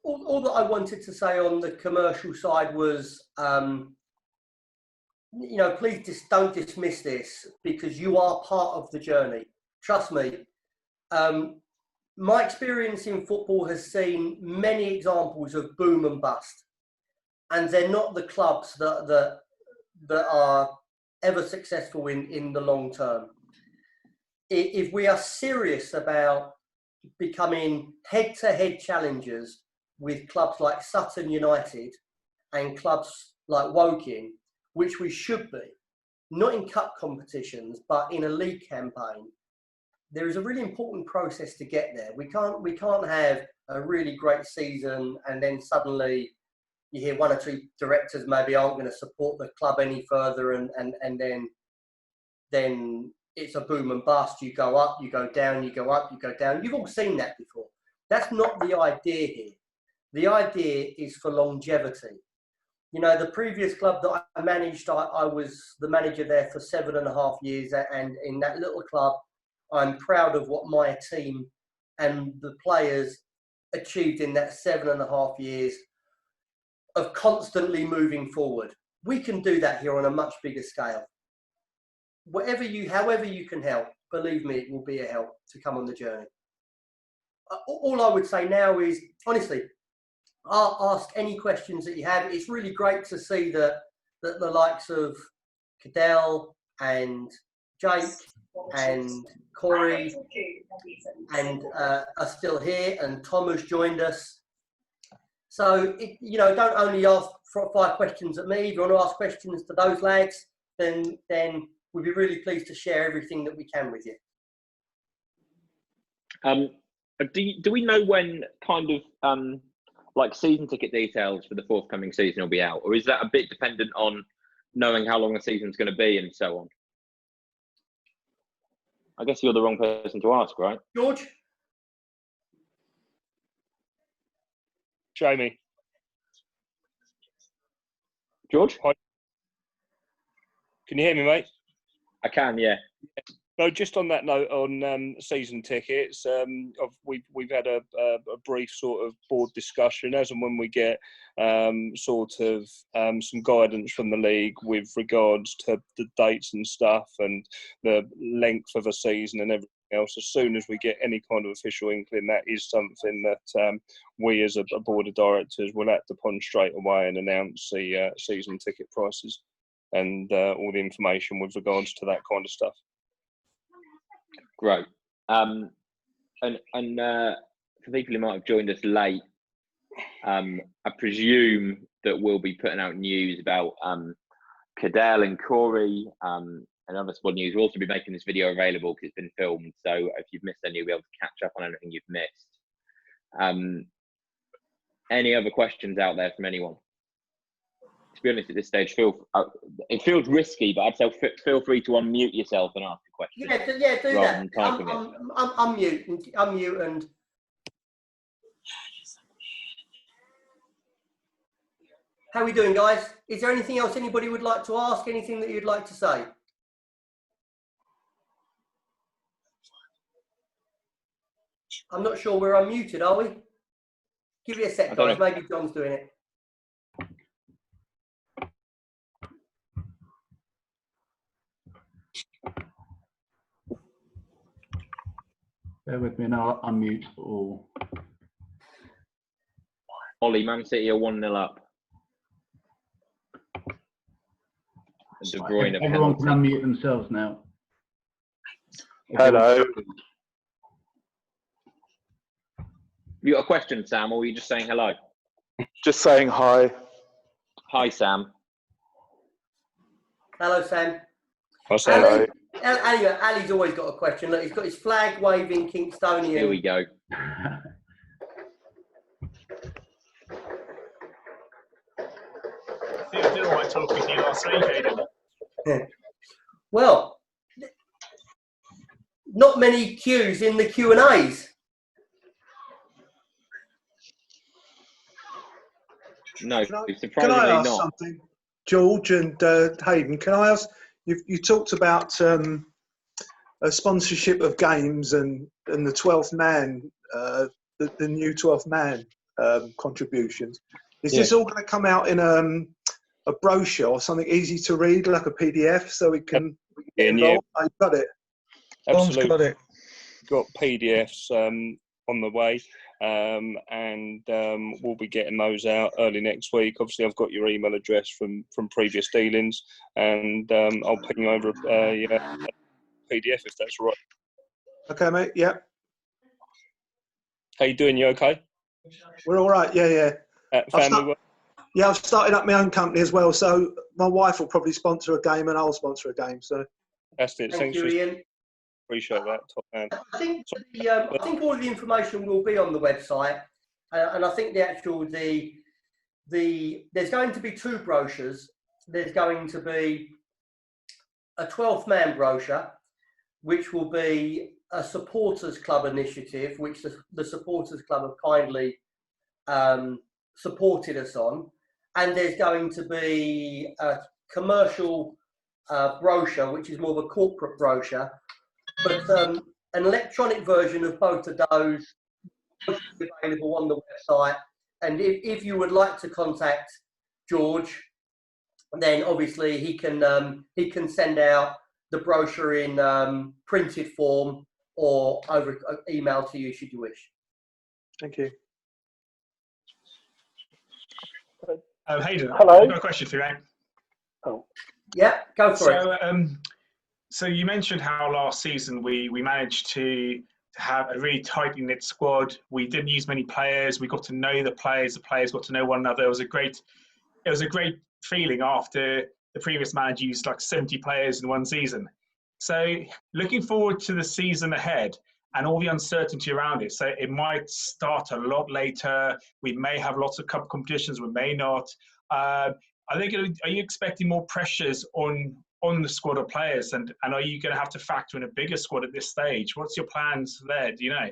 All that I wanted to say on the commercial side was, please don't dismiss this, because you are part of the journey. Trust me. My experience in football has seen many examples of boom and bust, and they're not the clubs that are ever successful in the long term. If we are serious about becoming head-to-head challengers with clubs like Sutton United and clubs like Woking, which we should be, not in cup competitions, but in a league campaign, there is a really important process to get there. We can't have a really great season, and then suddenly you hear one or two directors maybe aren't going to support the club any further, and then it's a boom and bust. You go up, you go down, you go up, you go down. You've all seen that before. That's not the idea here. The idea is for longevity. You know, the previous club that I managed, I was the manager there for 7.5 years, and in that little club, I'm proud of what my team and the players achieved in that 7.5 years of constantly moving forward. We can do that here on a much bigger scale. However you can help, believe me, it will be a help to come on the journey. All I would say now is, honestly, ask any questions that you have. It's really great to see that the likes of Cadell and Jake and Corey and are still here, and Tom has joined us. So, don't only ask 5 questions at me. If you want to ask questions to those lads, then we'd be really pleased to share everything that we can with you. Do we know when kind of like season ticket details for the forthcoming season will be out, or is that a bit dependent on knowing how long the season's going to be and so on? I guess you're the wrong person to ask, right? George? Jamie. George? Hi. Can you hear me, mate? I can, yeah. No, just on that note, on season tickets, we've had a brief sort of board discussion as and when we get some guidance from the league with regards to the dates and stuff and the length of a season and everything else. As soon as we get any kind of official inkling, that is something that we as a board of directors will act upon straight away and announce the season ticket prices and all the information with regards to that kind of stuff. Great. And for people who might have joined us late, I presume that we'll be putting out news about Cadell and Corey and other squad news. We'll also be making this video available because it's been filmed. So if you've missed any, you'll be able to catch up on anything you've missed. Any other questions out there from anyone? To be honest, at this stage, it feels risky, but I'd say feel free to unmute yourself and ask a question. Yeah, do that. Unmute and. How are we doing, guys? Is there anything else anybody would like to ask? Anything that you'd like to say? I'm not sure we're unmuted, are we? Give it a sec, guys. Maybe John's doing it. Bear with me and I'll unmute all. Ollie, Man City are 1-0 up. De Bruyne Everyone can unmute themselves now. Hello. You got a question, Sam, or were you just saying hello? Just saying hi. Hi, Sam. Hello, Sam. Hello. Ali's always got a question. Look, he's got his flag waving Kingstonian. Here we go. You did all right talking to you last week, Hayden. Well, not many Qs in the Q&As. No, can I ask something, George and Hayden? Can I ask? You talked about a sponsorship of games and the 12th man, the new 12th man contributions. Is this all going to come out in a brochure or something easy to read, like a PDF, so we can get involved? I've got it. Absolutely. Got it. Got PDFs on the way, and we'll be getting those out early next week. Obviously, I've got your email address from previous dealings, and I'll ping you over a PDF if that's all right. Okay, mate. Yeah. How you doing? You okay? We're all right. Yeah. Family work? Yeah, I've started up my own company as well, so my wife will probably sponsor a game, and I'll sponsor a game. So that's it. Thank you, Ian. Appreciate that. Top man. I think all of the information will be on the website. and I think there's going to be 2 brochures. There's going to be a 12-man brochure, which will be a supporters club initiative, which the supporters club have kindly supported us on, and there's going to be a commercial brochure, which is more of a corporate brochure, but an electronic version of both of those is available on the website. And if you would like to contact George, then obviously he can send out the brochure in printed form or over email to you should you wish. Thank you. Hayden, hello. I've got a question for you, mate. Oh, yeah, go for it. So you mentioned how last season we managed to have a really tightly knit squad. We didn't use many players. We got to know the players got to know one another. It was a great feeling after the previous manager used like 70 players in one season. So looking forward to the season ahead and all the uncertainty around it. So it might start a lot later. We may have lots of cup competitions. We may not. Are you expecting more pressures on the squad of players? And are you going to have to factor in a bigger squad at this stage? What's your plans there? Do you know?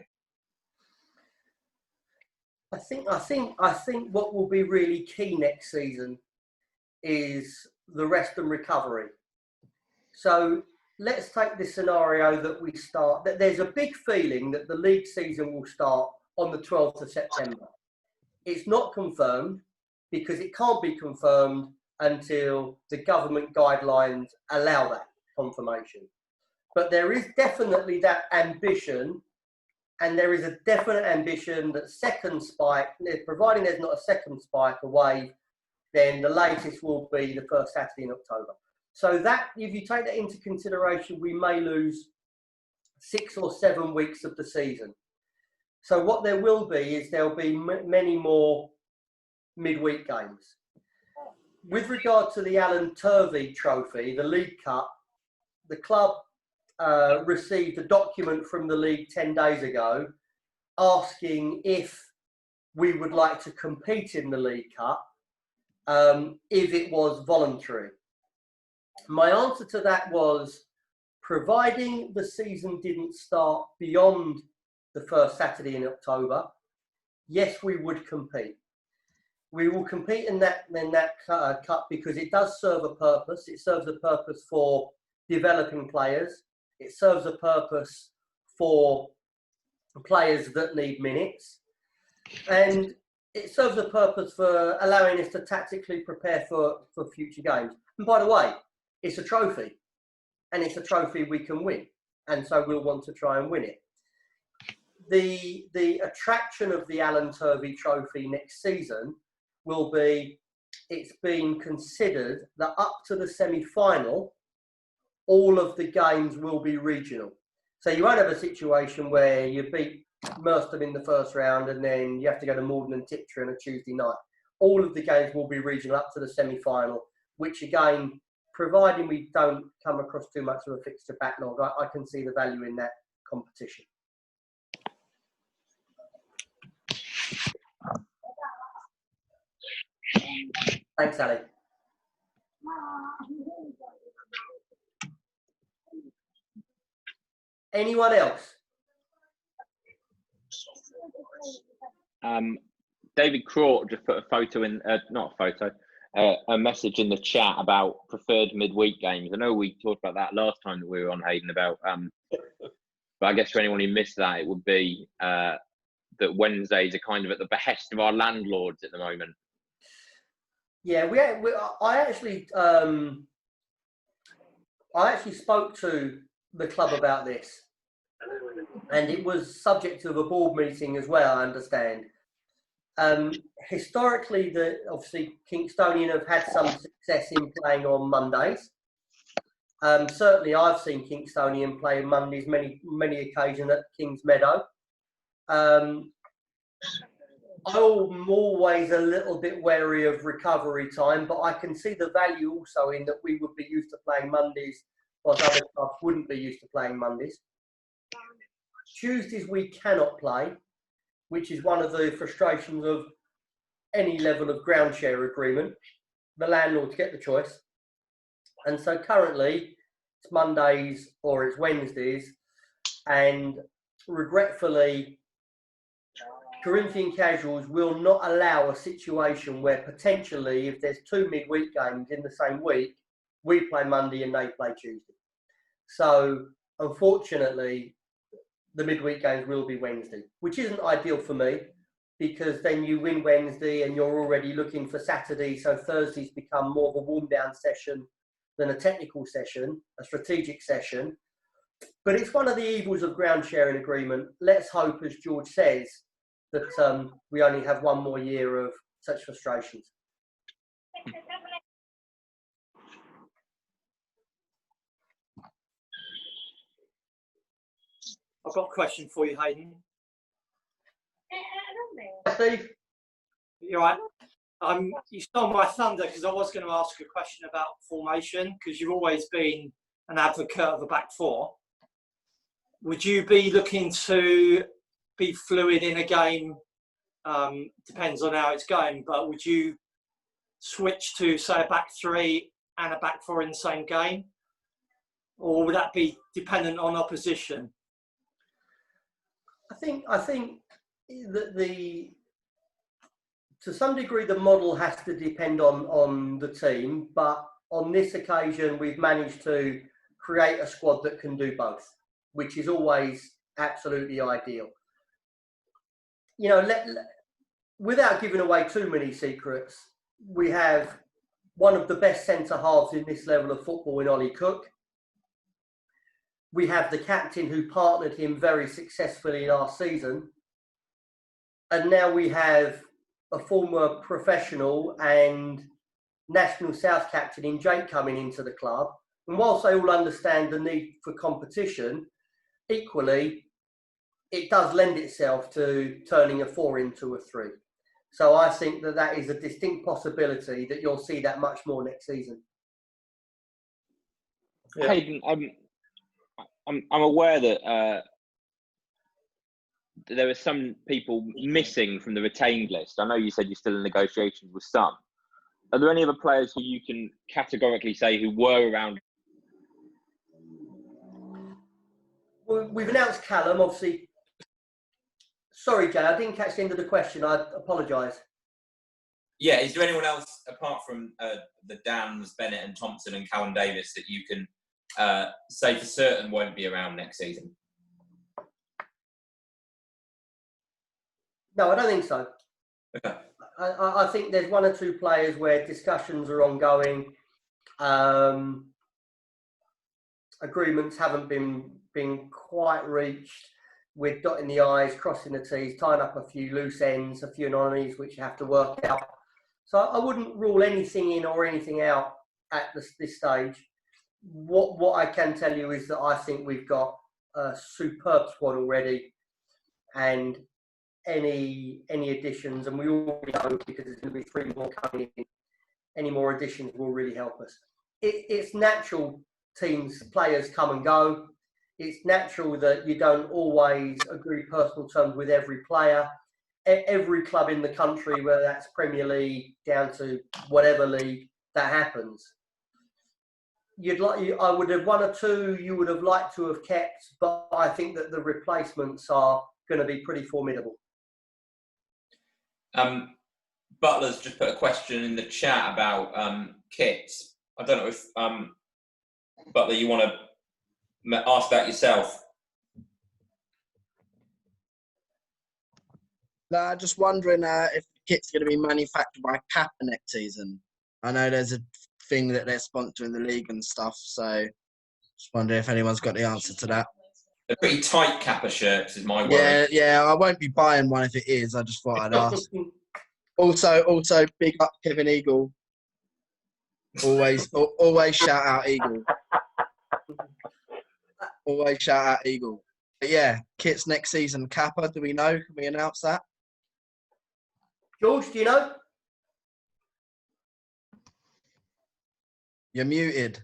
I think what will be really key next season is the rest and recovery. So let's take this scenario that there's a big feeling that the league season will start on the 12th of September. It's not confirmed because it can't be confirmed until the government guidelines allow that confirmation. But there is definitely that ambition, and there is a definite ambition that second spike, providing there's not a second spike, a wave, then the latest will be the first Saturday in October. So that, if you take that into consideration, we may lose 6 or 7 weeks of the season. So what there will be is there'll be many more midweek games. With regard to the Alan Turvey Trophy, the League Cup, the club received a document from the league 10 days ago asking if we would like to compete in the League Cup if it was voluntary. My answer to that was, providing the season didn't start beyond the first Saturday in October, yes, we would compete. We will compete in that cup because it does serve a purpose. It serves a purpose for developing players. It serves a purpose for players that need minutes. And it serves a purpose for allowing us to tactically prepare for future games. And by the way, it's a trophy. And it's a trophy we can win. And so we'll want to try and win it. The attraction of the Alan Turvey Trophy next season will be, it's been considered that up to the semi-final, all of the games will be regional. So you won't have a situation where you beat Merstham in the first round and then you have to go to Morden and Tiptree on a Tuesday night. All of the games will be regional up to the semi-final, which again, providing we don't come across too much of a fixture backlog, I can see the value in that competition. Thanks, Ali. Anyone else? David Crought just put a photo in, not a photo, a message in the chat about preferred midweek games. I know we talked about that last time that we were on, Hayden, about, but I guess for anyone who missed that, it would be that Wednesdays are kind of at the behest of our landlords at the moment. Yeah, I actually spoke to the club about this, and it was subject to a board meeting as well, I understand. Historically, obviously Kingstonian have had some success in playing on Mondays. Certainly, I've seen Kingstonian play on Mondays many occasions at Kings Meadow. I'm always a little bit wary of recovery time, but I can see the value also in that we would be used to playing Mondays, whilst other clubs wouldn't be used to playing Mondays. Tuesdays we cannot play which is one of the frustrations of any level of ground share agreement. The landlords get the choice. And so currently it's Mondays or it's Wednesdays, and regretfully Corinthian Casuals will not allow a situation where potentially if there's 2 midweek games in the same week, we play Monday and they play Tuesday. So unfortunately the midweek games will be Wednesday, which isn't ideal for me, because then you win Wednesday and you're already looking for Saturday. So Thursdays become more of a warm down session than a technical session, a strategic session. But it's one of the evils of ground sharing agreement. Let's hope, as George says, that we only have one more year of such frustrations. I've got a question for you, Hayden. Steve? You're right. You stole my thunder because I was going to ask a question about formation, because you've always been an advocate of a back four. Would you be looking to be fluid in a game? Depends on how it's going, but would you switch to, say, a back three and a back four in the same game? Or would that be dependent on opposition? I think that to some degree the model has to depend on the team, but on this occasion we've managed to create a squad that can do both, which is always absolutely ideal. You know, without giving away too many secrets, we have one of the best centre halves in this level of football in Ollie Cook. We have the captain who partnered him very successfully last season. And now we have a former professional and National South captain in Jake coming into the club. And whilst they all understand the need for competition, equally, it does lend itself to turning a 4 into a 3. So I think that is a distinct possibility that you'll see that much more next season. Yeah. Hayden, I'm aware that there are some people missing from the retained list. I know you said you're still in negotiations with some. Are there any other players who you can categorically say who were around? Well, we've announced Callum, obviously. Sorry, Jay, I didn't catch the end of the question. I apologise. Yeah, is there anyone else apart from the Dans, Bennett and Thompson and Callum Davis that you can say for certain won't be around next season? No, I don't think so. Okay. I think there's 1 or 2 players where discussions are ongoing. Agreements haven't been quite reached. We're dotting the I's, crossing the T's, tying up a few loose ends, a few anonymies which you have to work out. So I wouldn't rule anything in or anything out at this stage. What I can tell you is that I think we've got a superb squad already, and any additions, and we already know because there's going to be 3 more coming in, any more additions will really help us. It's natural players come and go. It's natural that you don't always agree personal terms with every player. Every club in the country, whether that's Premier League down to whatever league, that happens. I would have 1 or 2 you would have liked to have kept, but I think that the replacements are going to be pretty formidable. Butler's just put a question in the chat about kits. I don't know if Butler, you want to ask that yourself? Just wondering if the kit's going to be manufactured by Kappa next season. I know there's a thing that they're sponsoring the league and stuff, so just wondering if anyone's got the answer to that. They're pretty tight Kappa shirts, is my worry. Yeah, I won't be buying one if it is. I just thought I'd ask. Also, big up Kevin Eagle. Always shout out Eagle. Always shout out Eagle. But yeah, kits next season. Kappa, do we know? Can we announce that? George, do you know? You're muted.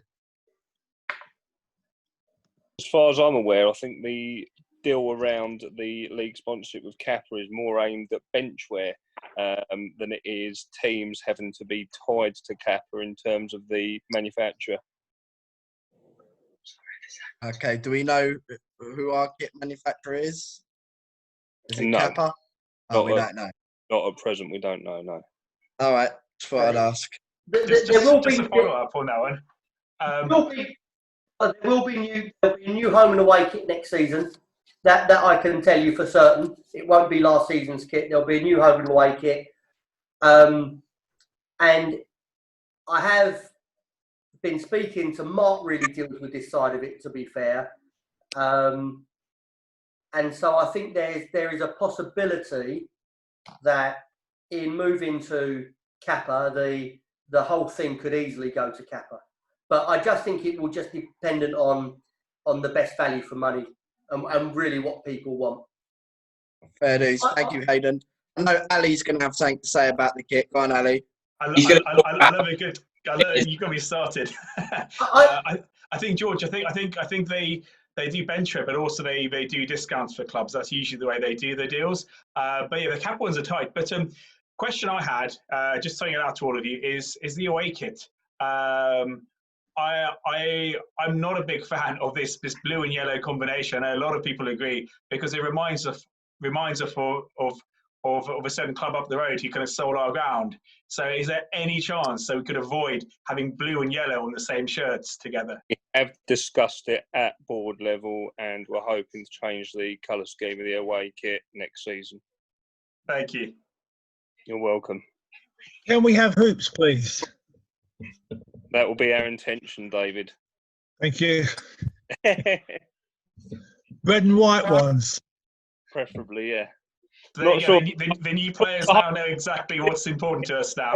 As far as I'm aware, I think the deal around the league sponsorship with Kappa is more aimed at benchwear than it is teams having to be tied to Kappa in terms of the manufacturer. Okay, do we know who our kit manufacturer is? Is it No. Kappa? Oh, we don't know. Not at present, we don't know, no. All right, just thought I'd ask. Just a follow-up on that one. There will be a new home and away kit next season. That I can tell you for certain. It won't be last season's kit. There'll be a new home and away kit. And I have been speaking to Mark, really deals with this side of it, to be fair. And so I think there is a possibility that in moving to Kappa, the whole thing could easily go to Kappa. But I just think it will just be dependent on the best value for money and really what people want. Fair dues. Thank you, Hayden. I know Ali's going to have something to say about the kit. Go on, Ali. I love a good. You got me started. I think George. I think they do bench it, but also they do discounts for clubs. That's usually the way they do their deals. But yeah, the Kappa ones are tight. But question I had, just throwing it out to all of you, is the away kit. I'm not a big fan of this blue and yellow combination. I know a lot of people agree because it reminds us of a certain club up the road who kind of sold our ground. So is there any chance that we could avoid having blue and yellow on the same shirts together? We have discussed it at board level and we're hoping to change the colour scheme of the away kit next season. Thank you. You're welcome. Can we have hoops, please? That will be our intention, David. Thank you. Red and white ones. Preferably, yeah. There you go. The new players now know exactly what's important to us now.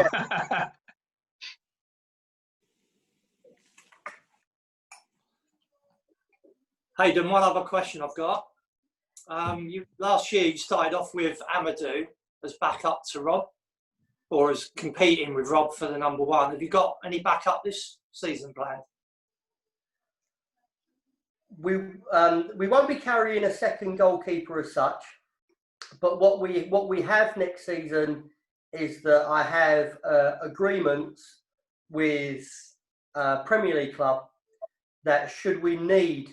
Hayden, one other question I've got. Last year you started off with Amadou as backup to Rob, or as competing with Rob for the number one. Have you got any backup this season planned? We won't be carrying a second goalkeeper as such, but what we have next season is that I have agreements with Premier League club that should we need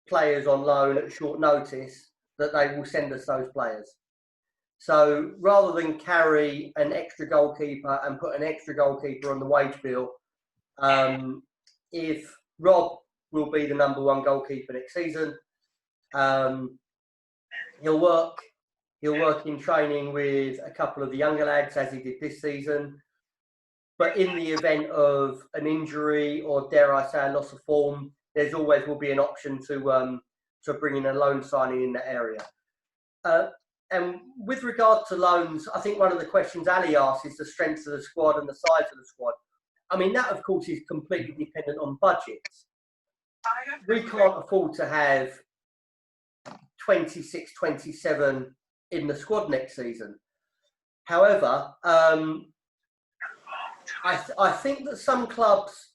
players on loan at short notice, that they will send us those players. So rather than carry an extra goalkeeper and put an extra goalkeeper on the wage bill, if Rob will be the number one goalkeeper next season, he'll work in training with a couple of the younger lads as he did this season. But in the event of an injury or, dare I say, a loss of form, there's always will be an option to bring in a loan signing in that area. And with regard to loans, I think one of the questions Ali asked is the strength of the squad and the size of the squad. I mean, that, of course, is completely dependent on budgets. We can't afford to have 26, 27 in the squad next season. However, I think that some clubs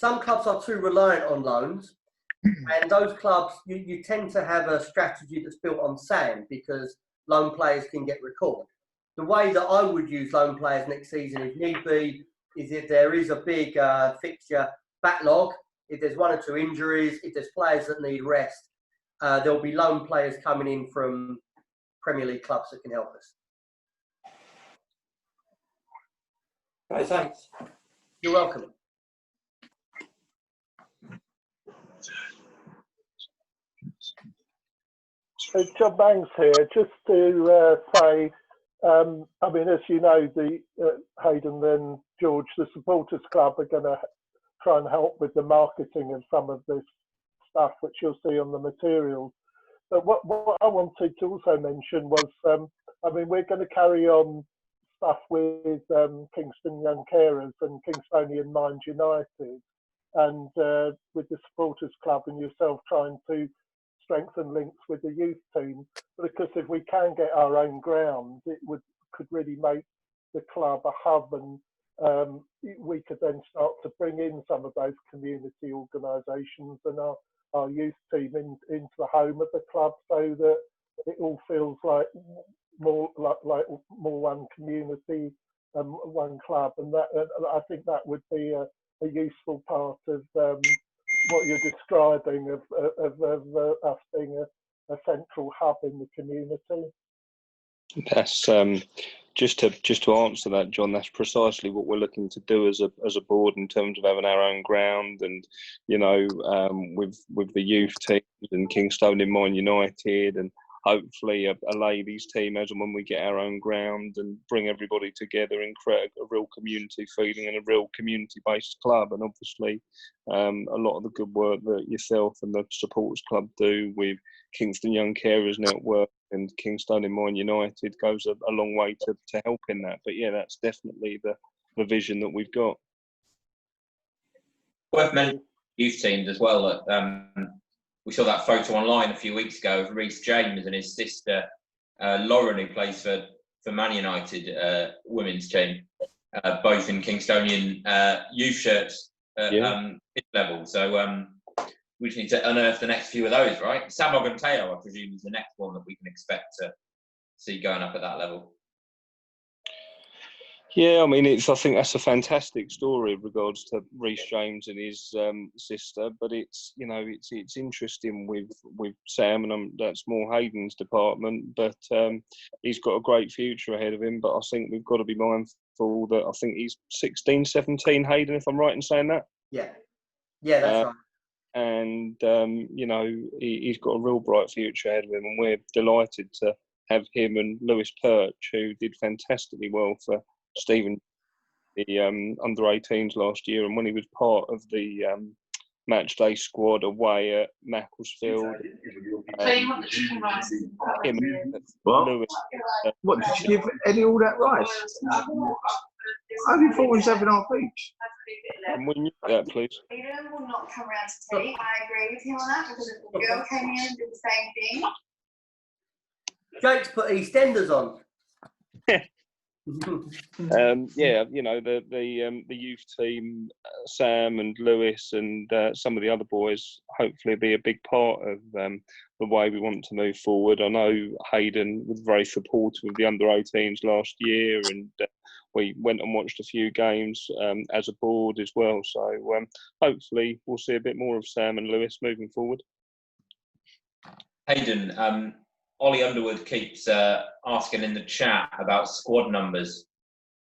are too reliant on loans, and those clubs, you tend to have a strategy that's built on sand because loan players can get recalled. The way that I would use loan players next season, if need be, is if there is a big fixture backlog, if there's one or two injuries, if there's players that need rest, there'll be loan players coming in from Premier League clubs that can help us. Okay, thanks. You're welcome. So John Banks here, just to say, I mean, as you know, the Hayden and George, the supporters club are going to try and help with the marketing of some of this stuff, which you'll see on the materials. But what I wanted to also mention was, I mean, we're going to carry on stuff with Kingston Young Carers and Kingstonian Mind United, and with the supporters club and yourself trying to strengthen links with the youth team, because if we can get our own ground, it could really make the club a hub, and we could then start to bring in some of those community organisations and our our youth team into the home of the club, so that it all feels like more one community, one club, and I think that would be a useful part of what you're describing of us being a central hub in the community. That's just to answer that, John. That's precisely what we're looking to do as a board in terms of having our own ground, and with the youth teams and Kingstonian Mine United, and hopefully a ladies team as and when we get our own ground, and bring everybody together and create a real community feeling and a real community-based club. And obviously, a lot of the good work that yourself and the supporters club do with Kingston Young Carers Network and Kingstonian Mine United goes a long way to helping that. But yeah, that's definitely the vision that we've got. Worth mentioning youth teams as well. We saw that photo online a few weeks ago of Reece James and his sister Lauren, who plays for Man United women's team, both in Kingstonian youth shirts at level. So we just need to unearth the next few of those, right? Sam Oganteo, I presume, is the next one that we can expect to see going up at that level. Yeah, I mean, I think that's a fantastic story with regards to Reece James and his sister. But it's interesting with Sam, and that's more Hayden's department. But he's got a great future ahead of him. But I think we've got to be mindful that I think he's 16, 17, Hayden, if I'm right in saying that. Yeah, that's right. And he's got a real bright future ahead of him, and we're delighted to have him and Lewis Perch, who did fantastically well for Stephen, the under-18s last year, and when he was part of the match day squad away at Macclesfield. So you want the chicken rice? What? What, did you give Eddie all that rice? I only thought we was having our each. Can we mute that, please? Hayden will not come around to tea. I agree with him on that, because if the girl came in and did the same thing. Jake's put EastEnders on. The youth team, Sam and Lewis and some of the other boys, hopefully be a big part of the way we want to move forward. I know Hayden was very supportive of the under-18s last year, and we went and watched a few games as a board as well. So hopefully we'll see a bit more of Sam and Lewis moving forward. Hayden, Ollie Underwood keeps asking in the chat about squad numbers.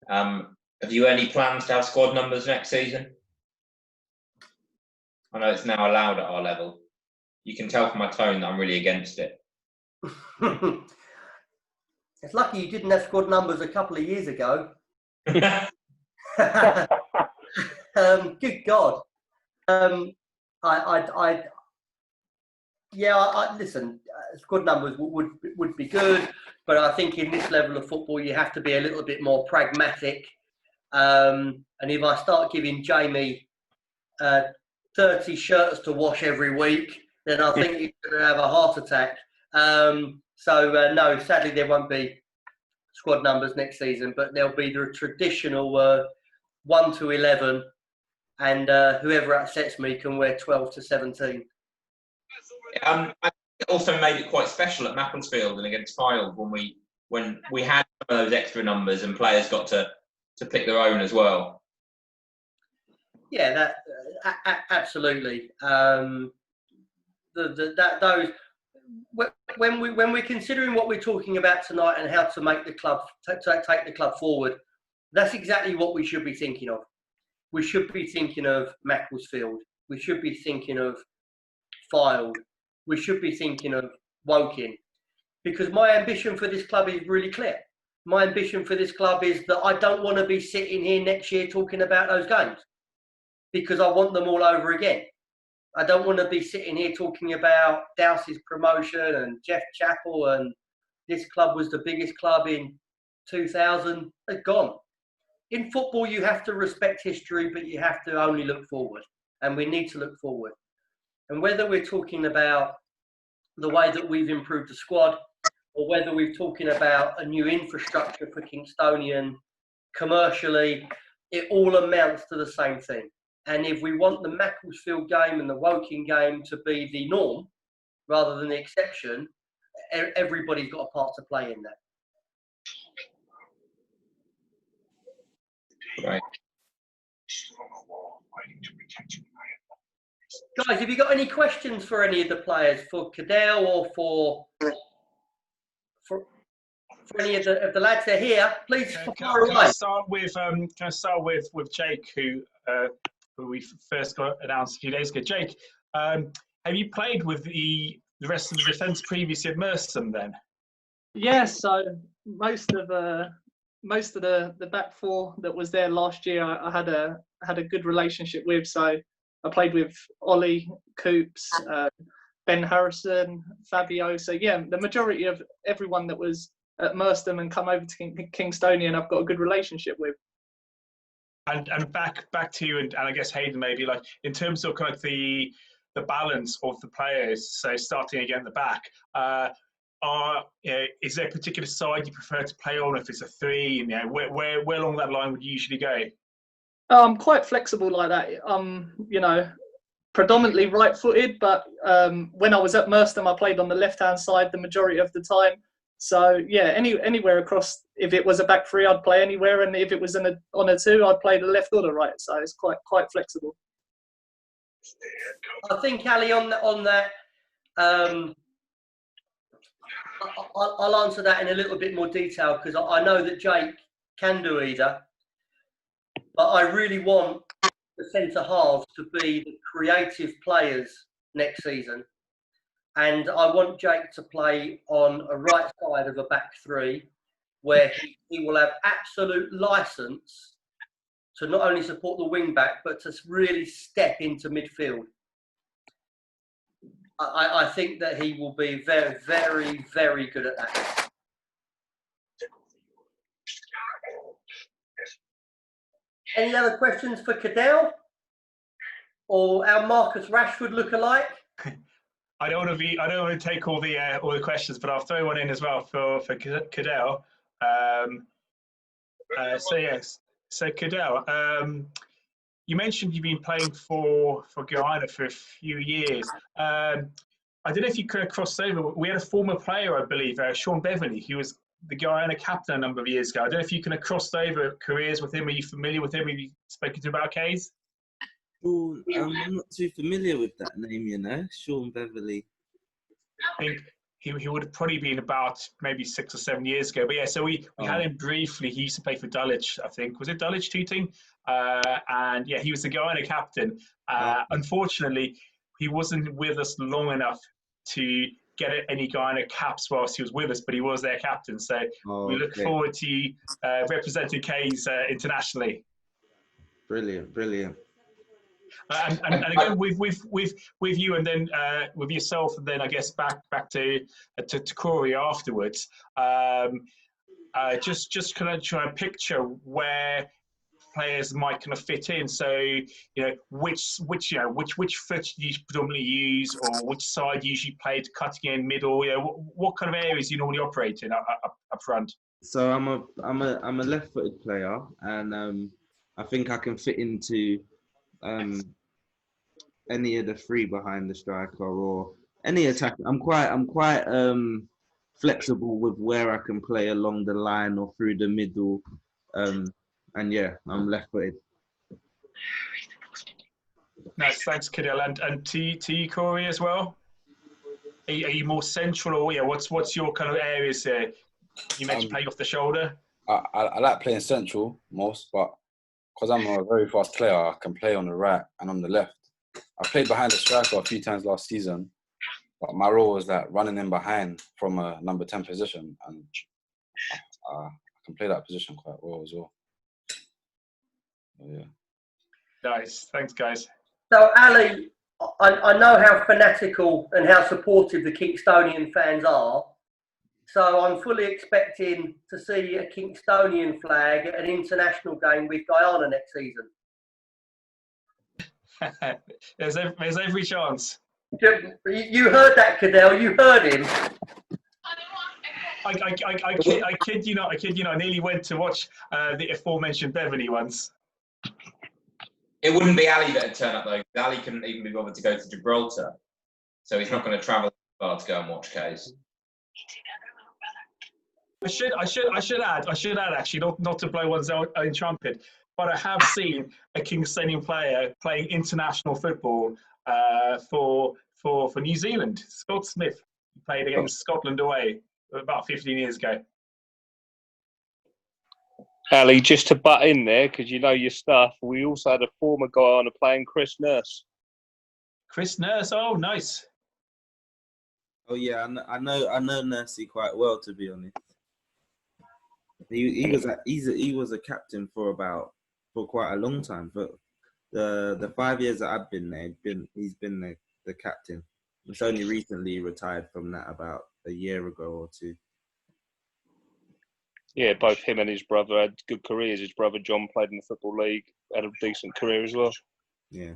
Have you any plans to have squad numbers next season? I know it's now allowed at our level. You can tell from my tone that I'm really against it. It's lucky you didn't have squad numbers a couple of years ago. Good God. Listen, squad numbers would be good, but I think in this level of football you have to be a little bit more pragmatic. And if I start giving Jamie 30 shirts to wash every week, then I think he's going to have a heart attack. No, sadly there won't be squad numbers next season, but there'll be the traditional 1 to 11, and whoever upsets me can wear 12 to 17. I also made it quite special at Macclesfield and against Fylde when we had some of those extra numbers and players got to pick their own as well. Yeah, that absolutely. When we're considering what we're talking about tonight and how to make the club take the club forward, that's exactly what we should be thinking of. We should be thinking of Macclesfield. We should be thinking of Fylde. We should be thinking of Woking, because my ambition for this club is really clear. My ambition for this club is that I don't want to be sitting here next year talking about those games, because I want them all over again. I don't want to be sitting here talking about Douse's promotion and Jeff Chappell and this club was the biggest club in 2000. They're gone. In football, you have to respect history, but you have to only look forward, and we need to look forward. And whether we're talking about the way that we've improved the squad, or whether we're talking about a new infrastructure for Kingstonian commercially, it all amounts to the same thing. And if we want the Macclesfield game and the Woking game to be the norm rather than the exception, everybody's got a part to play in that. Right. Guys, have you got any questions for any of the players, for Cadell or for any of the lads that are here? Please fire away. Can I start with Jake, who we first got announced a few days ago? Jake, have you played with the rest of the defence previously at Merstham then? Yeah, so most of the back four that was there last year, I had a good relationship with. So I played with Ollie, Coops, Ben Harrison, Fabio. So yeah, the majority of everyone that was at Merstham and come over to Kingstonian, I've got a good relationship with. And back to you, and I guess Hayden, maybe, like, in terms of kind of the balance of the players. So starting again at the back, is there a particular side you prefer to play on? If it's a three, and where along that line would you usually go? I'm quite flexible like that. Predominantly right-footed, but when I was at Merstham, I played on the left-hand side the majority of the time. So yeah, anywhere across. If it was a back three, I'd play anywhere, and if it was on a two, I'd play the left or the right. So it's quite flexible. I think, Ali, on that, I'll answer that in a little bit more detail, because I know that Jake can do either, but I really want the centre halves to be the creative players next season. And I want Jake to play on a right side of a back three, where he will have absolute licence to not only support the wing back, but to really step into midfield. I think that he will be very, very, very good at that. Any other questions for Cadell or our Marcus Rashford lookalike? I don't want to take all the questions, but I'll throw one in as well for Cadell. So Cadell, you mentioned you've been playing for Guyana for a few years. I don't know if you could have crossed over. We had a former player, I believe, Sean Beverley. He was the Guyana captain a number of years ago. I don't know if you can have crossed over careers with him. Are you familiar with him? Have you spoken to him about Kays? I'm not too familiar with that name, Sean Beverley. I think he would have probably been about maybe 6 or 7 years ago. But yeah, so we had him briefly. He used to play for Dulwich, I think. Was it Dulwich Tooting? And yeah, he was the Guyana captain. Unfortunately, he wasn't with us long enough to get any Guyana caps whilst he was with us, but he was their captain. So we look forward to you representing Kays internationally. Brilliant. And again with you, and then with yourself, and then I guess back to Corey afterwards. Just kind of try and picture where players might kind of fit in. So which foot do you predominantly use, or which side you usually play, to cutting in, middle? What kind of areas do you normally operate in up front? So I'm a left-footed player, and I think I can fit into any of the three behind the striker or any attack. I'm quite flexible with where I can play along the line or through the middle. And yeah, I'm left-footed. Nice, thanks, Cadell. And to you, Corey, as well. Are you more central, or what's your kind of areas there? You mentioned playing off the shoulder. I like playing central most, but because I'm a very fast player, I can play on the right and on the left. I played behind the striker a few times last season, but my role was like running in behind from a number 10 position, and I can play that position quite well as well. Yeah. Nice, thanks, guys. So, Ali, I know how fanatical and how supportive the Kingstonian fans are. So I'm fully expecting to see a Kingstonian flag at an international game with Guyana next season. There's every chance. You heard that, Cadell. You heard him. I kid you not. I nearly went to watch the aforementioned Beverley once. It wouldn't be Ali that would turn up though. Ali couldn't even be bothered to go to Gibraltar, so he's not going to travel far to go and watch K's. I should add actually, not to blow one's own trumpet, but I have seen a Kingstonian player playing international football for New Zealand. Scott Smith played against Scotland away about 15 years ago. Ali, just to butt in there, because you know your stuff, we also had a former guy on a playing, Chris Nurse. Chris Nurse, oh, nice. Oh yeah, I know Nursey quite well, to be honest. He was a captain for quite a long time. But the 5 years that I've been there, he's been the captain. It's only recently retired from that about a year ago or two. Yeah, both him and his brother had good careers. His brother John played in the Football League, had a decent career as well. Yeah.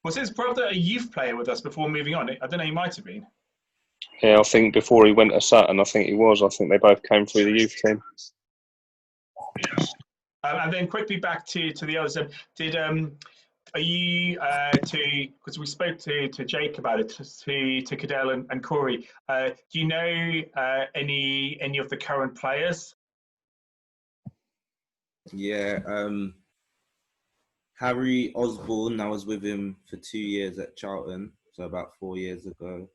Was his brother a youth player with us before moving on? I don't know, he might have been. Yeah, I think before he went to Sutton, I think he was. I think they both came through the youth team. And then quickly back to the others. Are you because we spoke to Jake about it, to Cadell and Corey. Do you know any of the current players? Yeah, Harry Osborne, I was with him for 2 years at Charlton, so about 4 years ago.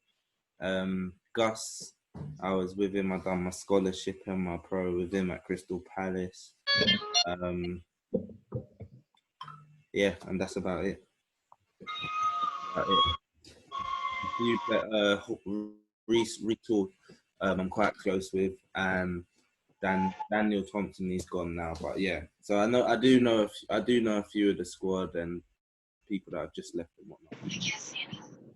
Gus, I was with him, I done my scholarship and my pro with him at Crystal Palace. Yeah, and that's about it. Reece Rickle, I'm quite close with, and Daniel Thompson, he's gone now, but yeah. So I do know a few of the squad and people that have just left and whatnot.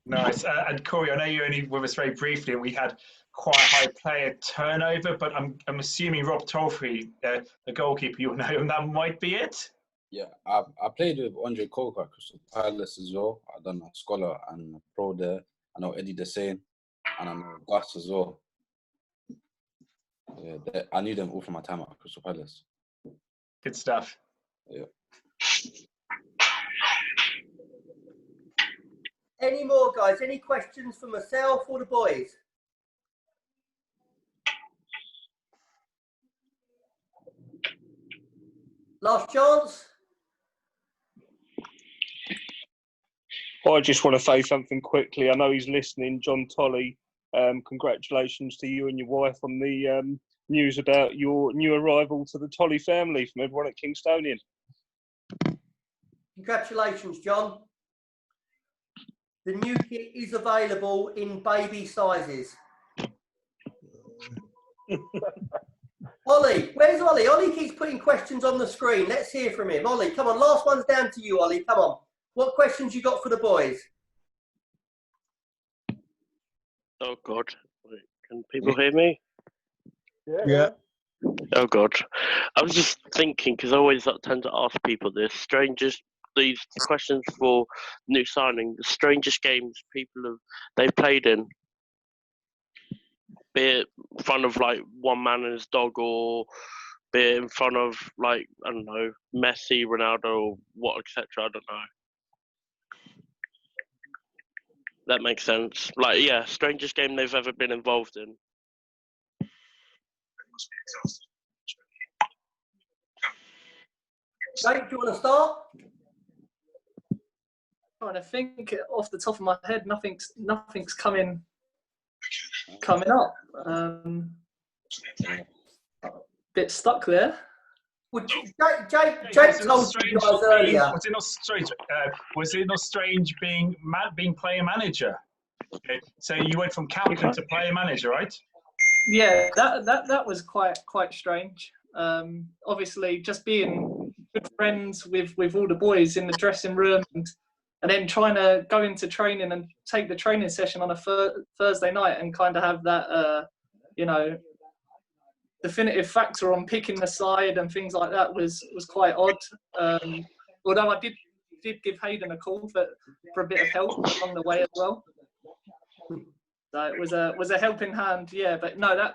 Nice. And Corey, I know you only with us very briefly, and we had quite high player turnover, but I'm assuming Rob Tolfrey, the goalkeeper, you'll know him. That might be it. Yeah, I played with Andre Coker at Crystal Palace as well. I've done a scholar and a pro there. I know Eddie Desane, and I know Gus as well. Yeah, I knew them all from my time at Crystal Palace. Good stuff. Yeah. Any more, guys? Any questions for myself or the boys? Last chance. I just want to say something quickly. I know he's listening, John Tolley. Congratulations to you and your wife on the news about your new arrival to the Tolley family from everyone at Kingstonian. Congratulations, John. The new kit is available in baby sizes. Ollie, where's Ollie? Ollie keeps putting questions on the screen. Let's hear from him. Ollie, come on. Last one's down to you, Ollie. Come on. What questions you got for the boys? Oh, God. Wait, can people hear me? Yeah. Oh, God. I was just thinking, because I always tend to ask people this, these questions for new signing, the strangest games they've played in, be it in front of like one man and his dog, or be it in front of like, I don't know, Messi, Ronaldo, or what, etc. I don't know. That makes sense. Like, yeah, strangest game they've ever been involved in. Jake, do you want to start? Trying to think off the top of my head, nothing's coming up. Bit stuck there. Well, Jake told you guys earlier. Was it not strange being player manager? Okay. So you went from captain to player manager, right? Yeah, that was quite strange. Obviously, just being good friends with all the boys in the dressing room, and then trying to go into training and take the training session on a Thursday night and kind of have that, definitive factor on picking the side and things like that was quite odd. Although I did give Hayden a call for a bit of help along the way as well. So it was a helping hand, yeah. But no, that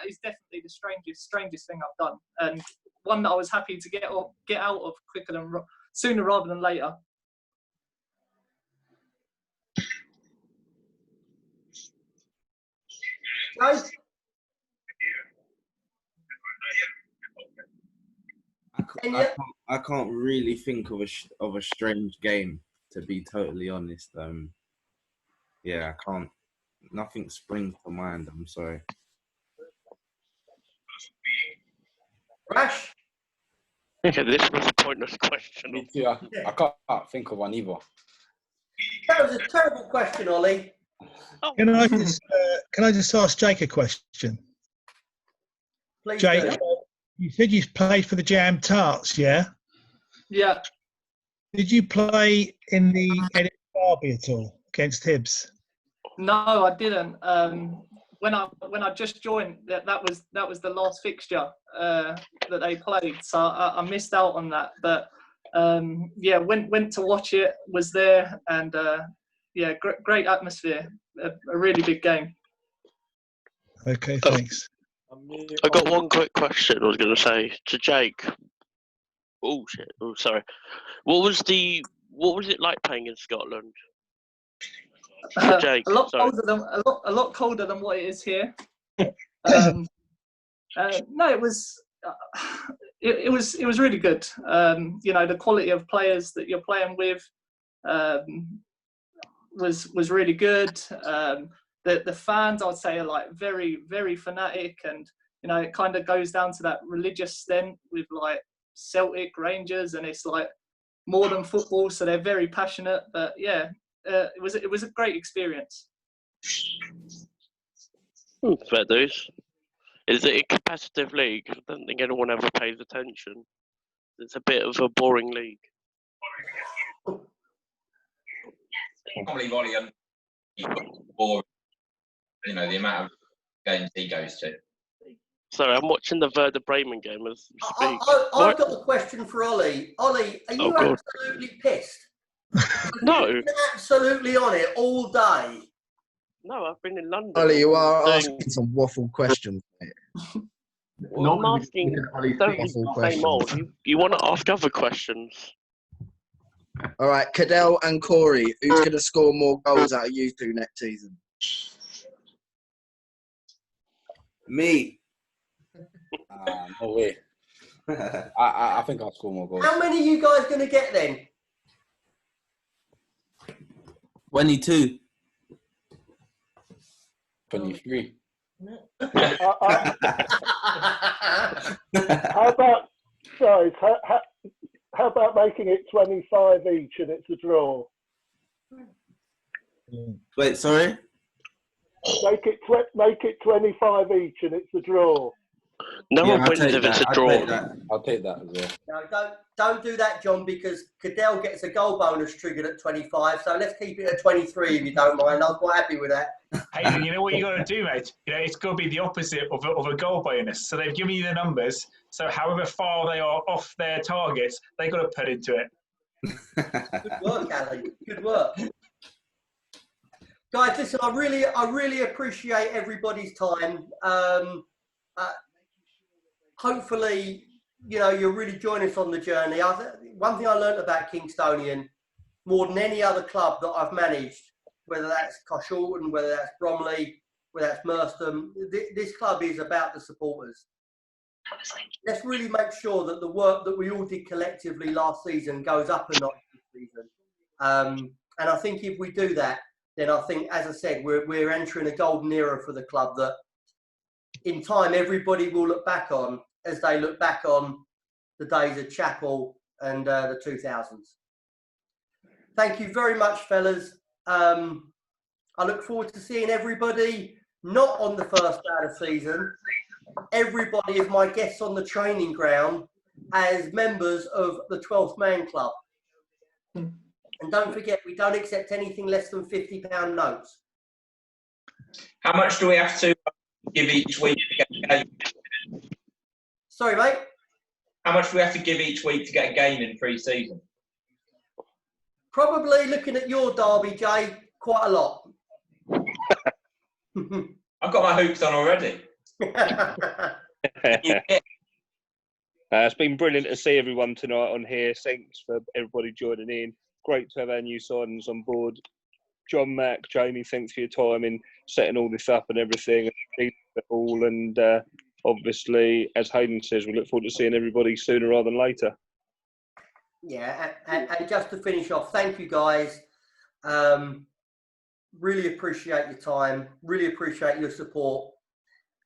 is definitely the strangest thing I've done, and one that I was happy to get out of sooner rather than later. I can't really think of a strange game, to be totally honest. Yeah, I can't. Nothing springs to mind. I'm sorry. Rash? Okay, this was a pointless question. Me too. I can't think of one either. That was a terrible question, Ollie. Can I just ask Jake a question? Please Jake, do. you said you played for the Jam Tarts, yeah? Yeah. Did you play in the Edinburgh Derby at all against Hibs? No, I didn't. When I just joined, that was the last fixture that they played, so I missed out on that. But yeah, went to watch it, was there, and yeah, great atmosphere, a really big game. Okay, thanks. I got one quick question. I was going to say to Jake. Oh shit! Oh, sorry. What was it like playing in Scotland? For Jake, a lot sorry. colder than what it is here. No, it was really good. You know, the quality of players that you're playing with was really good. The fans, I'd say, are like very, very fanatic, and you know, it kind of goes down to that religious stent with like Celtic, Rangers, and it's like more than football, so they're very passionate. But yeah, it was a great experience. Fair dues. Is it a competitive league? I don't think anyone ever pays attention. It's a bit of a boring league. I can't believe Ollie boring. You know, the amount of games he goes to. Sorry, I'm watching the Werder Bremen game as we speak. I've got a question for Ollie. Ollie, are you absolutely pissed? No. Absolutely on it all day. No, I've been in London. Ollie, you are asking some waffle questions, mate. Well, I'm asking, don't be the same old. You want to ask other questions. All right, Cadell and Corey, who's going to score more goals out of you two next season? Me. No way. I think I'll score more goals. How many are you guys going to get then? 22. 23. How about making it 25 each and it's a draw? Wait, sorry? Make it 25 each and it's a draw. No one wins if it's a draw. I'll take that as well. No, don't do that, John, because Cadell gets a goal bonus triggered at 25. So let's keep it at 23 if you don't mind. I'm quite happy with that. Hayden, you know what you got to do, mate? You know, it's got to be the opposite of a goal bonus. So they've given you the numbers. So however far they are off their targets, they got to put into it. Good work, Ali. Good work. Guys, listen, I really appreciate everybody's time. Hopefully, you know, you'll really join us on the journey. One thing I learned about Kingstonian, more than any other club that I've managed, whether that's Coshorton, whether that's Bromley, whether that's Merstham, this club is about the supporters. Let's really make sure that the work that we all did collectively last season goes up a notch this season. And I think if we do that, then I think, as I said, we're entering a golden era for the club that in time everybody will look back on as they look back on the days of Chapel and the 2000s. Thank you very much, fellas. I look forward to seeing everybody, not on the first day of the season. Everybody is my guests on the training ground as members of the 12th Man Club. And don't forget, we don't accept anything less than £50 notes. How much do we have to give each week to get a game? Sorry, mate? How much do we have to give each week to get a game in pre-season? Probably, looking at your derby, Jay, quite a lot. I've got my hoops on already. It's been brilliant to see everyone tonight on here. Thanks for everybody joining in. Great to have our new signings on board. John, Mac, Jamie, thanks for your time in setting all this up and everything, and obviously, as Hayden says, we look forward to seeing everybody sooner rather than later. Yeah, and just to finish off, thank you guys. Really appreciate your time. Really appreciate your support.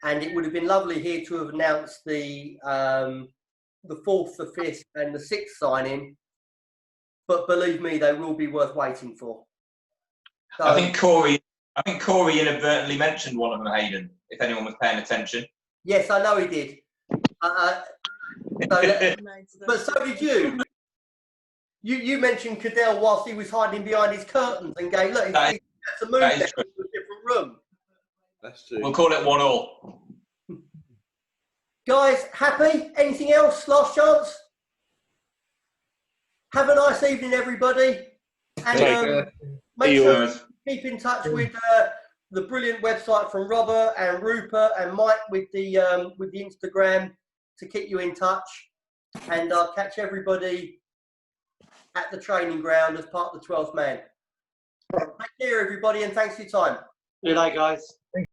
And it would have been lovely here to have announced the 4th, the 5th, and the 6th signing. But believe me, they will be worth waiting for. So, I think Corey inadvertently mentioned one of them, Hayden, if anyone was paying attention. yes, I know he did. But so did you. You mentioned Cadell whilst he was hiding behind his curtains and going, look, that's a move there to a different room. That's true. We'll call it 1-1. Guys, happy? Anything else? Last chance? Have a nice evening, everybody. And make sure you keep in touch with the brilliant website from Robert and Rupert and Mike with the Instagram to keep you in touch. And I'll catch everybody at the training ground as part of the 12th man. Take care, everybody, and thanks for your time. Good night, guys.